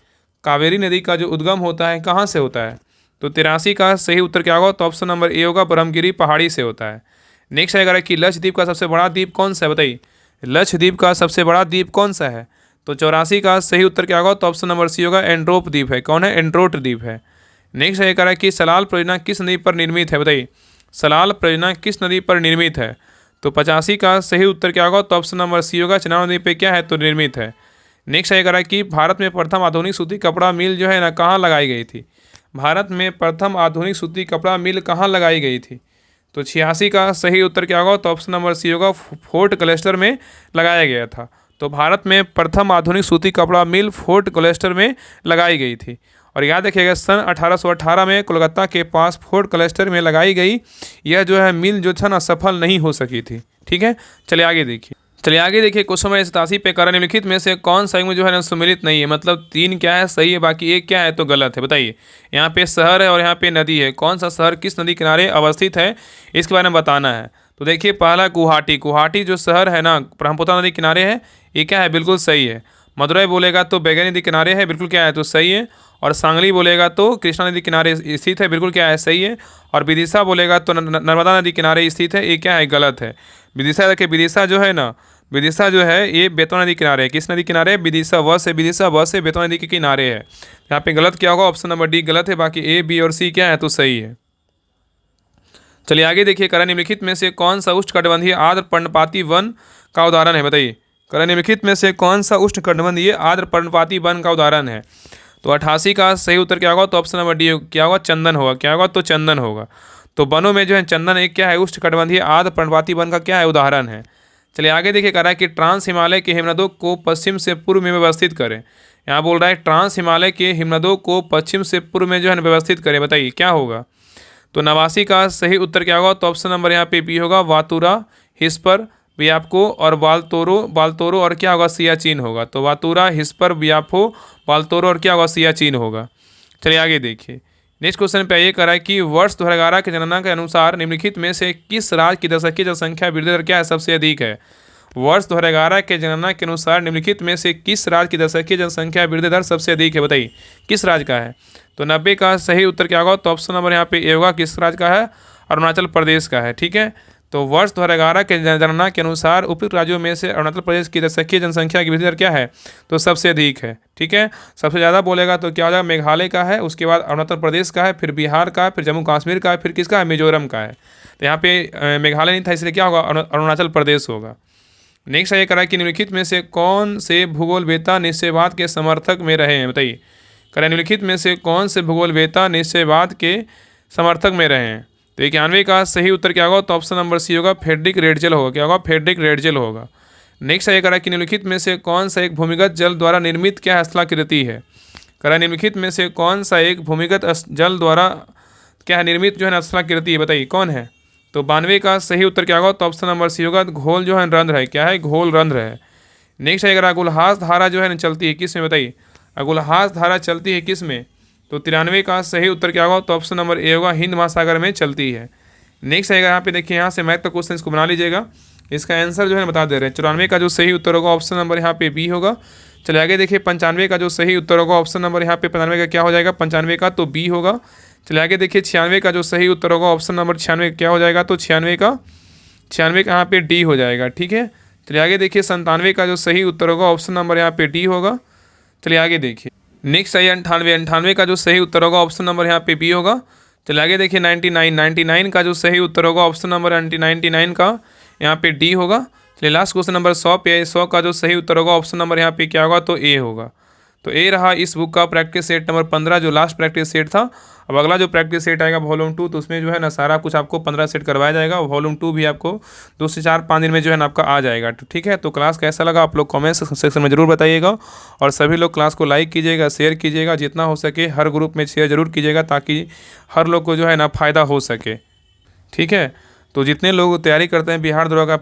कावेरी नदी का जो उद्गम होता है कहाँ से होता है? तो 83 का सही उत्तर क्या होगा, तो ऑप्शन नंबर ए होगा, ब्रह्मगिरी पहाड़ी से होता है। नेक्स्ट है कि लक्षद्वीप का सबसे बड़ा द्वीप कौन सा है? बताइए, लक्षद्वीप का सबसे बड़ा द्वीप कौन सा है? तो 84 का सही उत्तर क्या होगा, तो ऑप्शन नंबर सी होगा, एंड्रोप द्वीप है। कौन है? एंड्रोट द्वीप है। नेक्स्ट है कि सलाल परियोजना किस नदी पर निर्मित है? बताइए, सलाल परियोजना किस नदी पर निर्मित है? तो 85 का सही उत्तर क्या होगा, तो ऑप्शन नंबर सी होगा, चनाब नदी पे क्या है, तो निर्मित है। नेक्स्ट है कि भारत में प्रथम आधुनिक सूती कपड़ा मिल जो है ना कहाँ लगाई गई थी? भारत में प्रथम आधुनिक सूती कपड़ा मिल कहाँ लगाई गई थी? तो 86 का सही उत्तर क्या होगा, तो ऑप्शन नंबर सी होगा, फोर्ट क्लस्टर में लगाया गया था। तो भारत में प्रथम आधुनिक सूती कपड़ा मिल फोर्ट क्लस्टर में लगाई गई थी। और याद रखिएगा सन 1818 में कोलकाता के पास फोर्ट क्लस्टर में लगाई गई यह जो है मिल जो था ना सफल नहीं हो सकी थी। ठीक है, चलिए आगे देखिए क्वेश्चन नंबर 87 पे करा निम्नलिखित में से कौन सा युग्म जो है ना सुमेलित नहीं है? मतलब तीन क्या है सही है, बाकी एक क्या है तो गलत है। बताइए, यहाँ पे शहर है और यहाँ पे नदी है, कौन सा शहर किस नदी किनारे अवस्थित है इसके बारे में बताना है। तो देखिए पहला गुवाहाटी जो शहर है ना ब्रह्मपुत्र नदी किनारे है, ये क्या है बिल्कुल सही है। मदुरई बोलेगा तो बैगनी नदी किनारे है, बिल्कुल क्या है तो सही है। और सांगली बोलेगा तो कृष्णा नदी किनारे स्थित है, बिल्कुल क्या है सही है। और विदिशा बोलेगा तो नर्मदा नदी किनारे स्थित है, ये क्या है गलत है। विदिशा जो है ना, विदिशा जो है ये बेतवा नदी किनारे है। किस नदी किनारे? विदिशा व से बेतवा नदी के किनारे है। यहाँ पे गलत क्या होगा, ऑप्शन नंबर डी गलत है। बाकी ए, बी और सी क्या है तो सही है। चलिए आगे देखिए, करा निम्नलिखित में से कौन सा उष्णकटिबंधीय आर्द्र पर्णपाती वन का उदाहरण है? बताइए, करा निम्नलिखित में से कौन सा उष्णकटिबंधीय आर्द्र पर्णपाती वन का उदाहरण है? तो 88 का सही उत्तर क्या होगा, तो ऑप्शन नंबर डी क्या होगा, चंदन होगा। क्या होगा, तो चंदन होगा। तो वनों में जो है चंदन एक क्या है उष्णकटिबंधीय आर्द्र पर्णपाती वन का क्या है उदाहरण है। चलिए आगे देखिए, कह रहा है कि ट्रांस हिमालय के हिमनदों को पश्चिम से पूर्व में व्यवस्थित करें। यहाँ बोल रहा है ट्रांस हिमालय के हिमनदों को पश्चिम से पूर्व में जो है व्यवस्थित करें। बताइए क्या होगा। तो 89 का सही उत्तर क्या होगा, तो ऑप्शन नंबर यहाँ पे बी होगा, वातुरा, हिस्पर, व्यापको और बाल्तोरो और क्या होगा सियाचिन होगा। तो वातुरा, हिस्पर, व्यापो, बाल्तोरो और क्या होगा सियाचिन होगा। चलिए आगे देखिए, नेक्स्ट क्वेश्चन पे ये करा है कि वर्ष 2011 की जनगणना के अनुसार निम्नलिखित में से किस राज्य की दशकीय जनसंख्या वृद्धि दर क्या है सबसे अधिक है? वर्ष 2011 के जनगणना के अनुसार निम्नलिखित में से किस राज्य की दशकीय जनसंख्या वृद्धि दर सबसे अधिक है? बताइए किस राज्य का है। तो 90 का सही उत्तर क्या होगा, तो ऑप्शन नंबर यहाँ पे ए होगा, किस राज्य का है, अरुणाचल प्रदेश का है। ठीक है, तो वर्ष 2011 के जनगणना के अनुसार उपयुक्त राज्यों में से अरुणाचल प्रदेश की संख्यीय जनसंख्या की वृद्धि दर क्या है? तो सबसे अधिक है। ठीक है, सबसे ज़्यादा बोलेगा तो क्या हो जाएगा? मेघालय का है, उसके बाद अरुणाचल प्रदेश का है, फिर बिहार का है, फिर जम्मू कश्मीर का है, फिर किसका है? मिजोरम का है। तो यहाँ पे मेघालय नहीं था, इसलिए क्या होगा? अरुणाचल प्रदेश होगा। नेक्स्ट ये करा कि निम्नलिखित में से कौन से भूगोलवेत्ता निश्चयवाद के समर्थक में रहे हैं? बताइए, करा निम्नलिखित में से कौन से भूगोलवेत्ता निश्चयवाद के समर्थक में रहे हैं? तो 91 का सही उत्तर क्या होगा? तो ऑप्शन नंबर सी होगा, फ्रेडरिक रेडजेल होगा। क्या होगा? फ्रेडरिक रेडजेल होगा। नेक्स्ट ये करा कि निम्नलिखित में से कौन सा एक भूमिगत जल द्वारा निर्मित क्या हस्तलाकृति है? करा निम्नलिखित में से कौन सा एक भूमिगत जल द्वारा क्या है निर्मित जो है हस्तलाकृति है? बताइए कौन है? तो 92 का सही उत्तर क्या होगा? तो ऑप्शन नंबर सी होगा, घोल जो है रंध्र है। क्या है? घोल रंध्र है। नेक्स्ट है अगर अगुलहास धारा जो है चलती है किस में? बताइए, अगुलहास धारा चलती है किस में? तो 93 का सही उत्तर क्या होगा? तो ऑप्शन नंबर ए होगा, हिंद महासागर में चलती है। नेक्स्ट है यहाँ पे देखिए, यहाँ से मैथ का क्वेश्चन इसको बना लीजिएगा, इसका आंसर जो है बता दे रहे हैं। 94 का जो सही उत्तर होगा ऑप्शन नंबर यहाँ पे बी होगा। चलिए आगे देखिए, 95 का जो सही उत्तर होगा ऑप्शन नंबर यहाँ पे 95 का क्या हो जाएगा? 95 का तो बी होगा। चलिए आगे देखिए, 96 का जो सही उत्तर होगा ऑप्शन नंबर 96 क्या हो जाएगा? तो 96 का यहाँ पे डी हो जाएगा। ठीक है, चलिए आगे देखिए, 97 का जो सही उत्तर होगा ऑप्शन नंबर यहाँ पे डी होगा। चलिए आगे देखिए, नेक्स्ट है 98 का जो सही उत्तर होगा ऑप्शन नंबर यहाँ पे बी होगा। चलिए आगे देखिए, 99 का जो सही उत्तर होगा ऑप्शन नंबर 99 का यहाँ पे डी होगा। चलिए लास्ट क्वेश्चन नंबर 100 पे, 100 का जो सही उत्तर होगा ऑप्शन नंबर यहाँ पे क्या होगा? तो ए होगा। तो ए रहा इस बुक का प्रैक्टिस सेट नंबर 15 जो लास्ट प्रैक्टिस सेट था। अब अगला जो प्रैक्टिस सेट आएगा वॉल्यूम 2, तो उसमें जो है ना सारा कुछ आपको 15 सेट करवाया जाएगा। वॉल्यूम 2 भी आपको 2 से 4-5 दिन में जो है ना आपका आ जाएगा। तो ठीक है, तो क्लास कैसा लगा आप लोग कमेंट सेक्शन में जरूर बताइएगा, और सभी लोग क्लास को लाइक कीजिएगा, शेयर कीजिएगा, जितना हो सके हर ग्रुप में शेयर जरूर कीजिएगा ताकि हर लोग को जो है ना फ़ायदा हो सके। ठीक है, तो जितने लोग तैयारी करते हैं बिहार दरोगा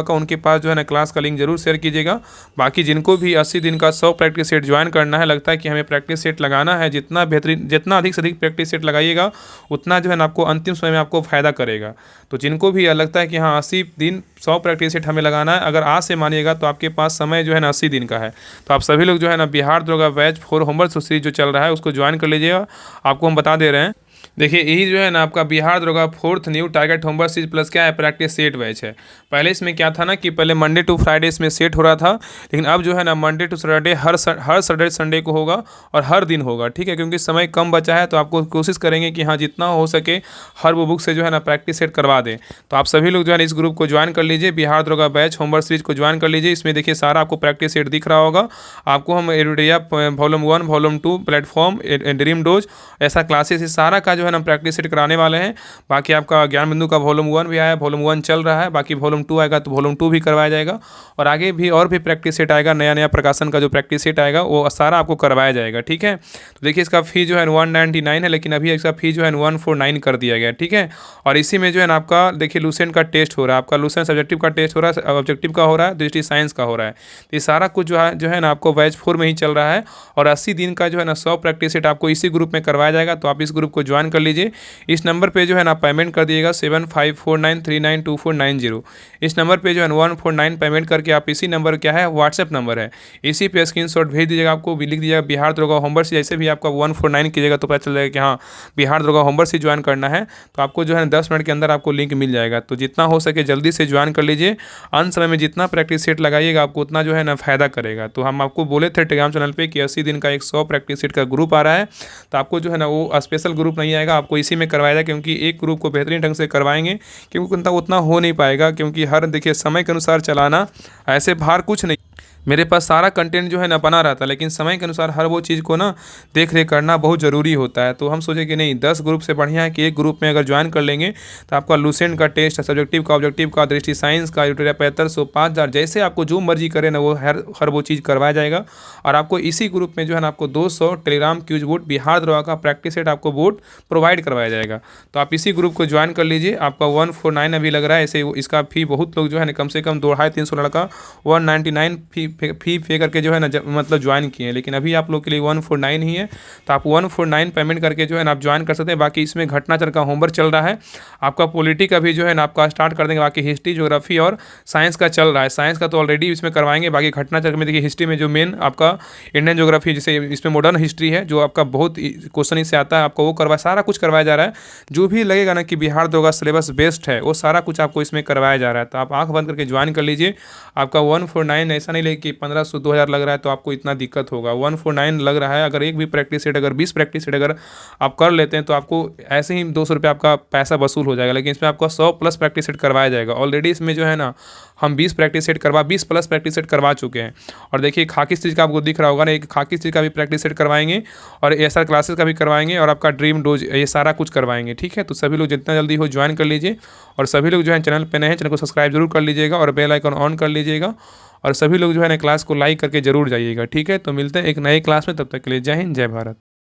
का, उनके पास जो है ना क्लास का लिंक जरूर शेयर कीजिएगा। बाकी जिनको भी 80 दिन का 100 प्रैक्टिस सेट ज्वाइन करना है, लगता है कि हमें प्रैक्टिस सेट लगाना है, जितना बेहतरीन, जितना अधिक से अधिक प्रैक्टिस सेट लगाइएगा उतना जो है ना आपको अंतिम समय में आपको फ़ायदा करेगा। तो जिनको भी लगता है कि हाँ 80 दिन 100 प्रैक्टिस सेट हमें लगाना है, अगर आज से मानिएगा तो आपके पास समय जो है ना 80 दिन का है। तो आप सभी लोग जो है ना बिहार दरोगा बैच 4 होमवर्क सीरीज जो चल रहा है उसको ज्वाइन कर लीजिएगा। आपको हम बता दे रहे हैं, देखिए यही जो है ना आपका बिहार दरोगा 4th new target homework series plus क्या है? प्रैक्टिस सेट बैच है। पहले इसमें क्या था ना कि पहले मंडे टू फ्राइडे इसमें सेट हो रहा था, लेकिन अब जो है ना मंडे टू सैटरडे हर सैटरडे संडे को होगा और हर दिन होगा। ठीक है, क्योंकि समय कम बचा है तो आपको कोशिश करेंगे कि हाँ जितना हो सके हर वो बुक से जो है ना प्रैक्टिस सेट करवा दें। तो आप सभी लोग जो है ना इस ग्रुप को ज्वाइन कर लीजिए, बिहार दरोगा बैच होमवर्क सीरीज को ज्वाइन कर लीजिए। इसमें देखिए सारा आपको प्रैक्टिस सेट दिख रहा होगा। आपको हम area volume 1 volume 2 platform dream dose ऐसा क्लासेस सारा का जो है ना प्रैक्टिस सेट कराने वाले हैं। बाकी आपका ज्ञान बिंदु का वॉल्यूम 1 भी आया, वॉल्यूम 1 चल रहा है, बाकी वॉल्यूम 2 आएगा तो वॉल्यूम 2 भी करवाया जाएगा, और आगे भी और भी प्रैक्टिस सेट आएगा, नया प्रकाशन का जो प्रैक्टिस सेट आएगा वो सारा आपको करवाया जाएगा। ठीक है, तो देखिए इसका फी जो है 199 है, लेकिन अभी इसका फी जो है 149 कर दिया गया। ठीक है, और इसी में जो है ना आपका देखिए लूसेंट का टेस्ट हो रहा है, आपका लूसेंट सब्जेक्टिव का टेस्ट हो रहा है, ऑब्जेक्टिव का हो रहा है, दृष्टि साइंस का हो रहा है। तो ये सारा कुछ जो है ना आपको बैच 4 में ही चल रहा है, और 80 दिन का जो है ना 100 प्रैक्टिस सेट आपको इसी ग्रुप में करवाया जाएगा। तो आप इस ग्रुप को ज्वाइन कर लीजिए। इस नंबर पे जो है ना पेमेंट कर दिएगा 7549392490। इस नंबर पे जो है 149 पेमेंट करके आप इसी नंबर क्या है व्हाट्सएप नंबर है, इसी पे स्क्रीनशॉट भेज दीजिएगा। आपको भी लिख दीजिएगा बिहार दरोगा होमवर्क से, जैसे भी आपका 149 कीजिएगा तो पता चल जाएगा कि हाँ बिहार दरोगा होमवर्क से ज्वाइन करना है। तो आपको जो है 10 मिनट के अंदर आपको लिंक मिल जाएगा। तो जितना हो सके जल्दी से ज्वाइन कर लीजिए। अंत समय में जितना प्रैक्टिस सेट लगाइएगा आपको उतना जो है ना फ़ायदा करेगा। तो हम आपको बोले थे टेलीग्राम चैनल पे कि 80 दिन का एक 100 प्रैक्टिस सेट का ग्रुप आ रहा है, तो आपको जो है ना वो स्पेशल ग्रुप नहीं आएगा, आपको इसी में करवाया जाएगा, क्योंकि एक ग्रुप को बेहतरीन ढंग से करवाएंगे, क्योंकि उतना हो नहीं पाएगा, क्योंकि हर देखिए समय के अनुसार चलाना, ऐसे बाहर कुछ नहीं, मेरे पास सारा कंटेंट जो है ना बना रहता है, लेकिन समय के अनुसार हर वो चीज़ को ना देख रेख करना बहुत ज़रूरी होता है। तो हम सोचे कि नहीं 10 ग्रुप से बढ़िया है कि एक ग्रुप में अगर ज्वाइन कर लेंगे तो आपका लूसेंट का टेस्ट, सब्जेक्टिव का, ऑब्जेक्टिव का, दृष्टि साइंस का, यूटेरिया 7500 5000 जैसे आपको जो मर्जी करे ना वो हर वो चीज़ करवाया जाएगा। और आपको इसी ग्रुप में जो है ना आपको 200 टेलीग्राम क्यूज बोर्ड बिहार दरोगा का प्रैक्टिस सेट आपको बोर्ड प्रोवाइड करवाया जाएगा। तो आप इसी ग्रुप को ज्वाइन कर लीजिए। आपका 149 अभी लग रहा है, ऐसे इसका फी बहुत लोग जो है ना कम से कम 250-300 लड़का 199 फी पे करके जो है ना मतलब ज्वाइन किए हैं, लेकिन अभी आप लोग के लिए 149 ही है। तो आप 149 पेमेंट करके जो है ना आप ज्वाइन कर सकते हैं। बाकी इसमें घटनाचक्र का होमवर्क चल रहा है, आपका पॉलिटी का भी जो है ना आपका स्टार्ट कर देंगे, बाकी हिस्ट्री, ज्योग्राफी और साइंस का चल रहा है। साइंस का तो ऑलरेडी इसमें करवाएंगे, बाकी घटनाचक्र में देखिए हिस्ट्री में जो मेन आपका इंडियन ज्योग्राफी, जैसे इसमें मॉडर्न हिस्ट्री है जो आपका बहुत क्वेश्चन इससे आता है, आपको वो करवा सारा सारा कुछ करवाया जा रहा है। जो भी लगेगा ना कि बिहार दरोगा सिलेबस बेस्ट है, वो सारा कुछ आपको इसमें करवाया जा रहा है। तो आप आंख बंद करके ज्वाइन कर लीजिए। आपका 149 ऐसा नहीं लगे कि 1500 2000 लग रहा है तो आपको इतना दिक्कत होगा। 149 लग रहा है। अगर एक भी प्रैक्टिस सेट, अगर 20 प्रैक्टिस सेट अगर आप कर लेते हैं तो आपको ऐसे ही 200 रुपये आपका पैसा वसूल हो जाएगा। लेकिन इसमें आपको 100 प्लस प्रैक्टिस सेट करवाया जाएगा। ऑलरेडी इसमें जो है ना, हम 20 प्लस प्रैक्टिस सेट करवा चुके हैं। और देखिए खाकी स्टिच का आपको दिख रहा होगा ना, एक खाकी स्टिच का भी प्रैक्टिस सेट करवाएंगे और एसआर क्लासेस का भी करवाएंगे और आपका ड्रीम डोज, ये सारा कुछ करवाएंगे। ठीक है, तो सभी लोग जितना जल्दी हो ज्वाइन कर लीजिए। और सभी लोग जो है चैनल पे नए हैं, चैनल को सब्सक्राइब जरूर कर लीजिएगा और बेल आइकन ऑन कर लीजिएगा। और सभी लोग जो है ना क्लास को लाइक करके जरूर जाइएगा। ठीक है, तो मिलते हैं एक नए क्लास में, तब तक के लिए जय हिंद, जय भारत।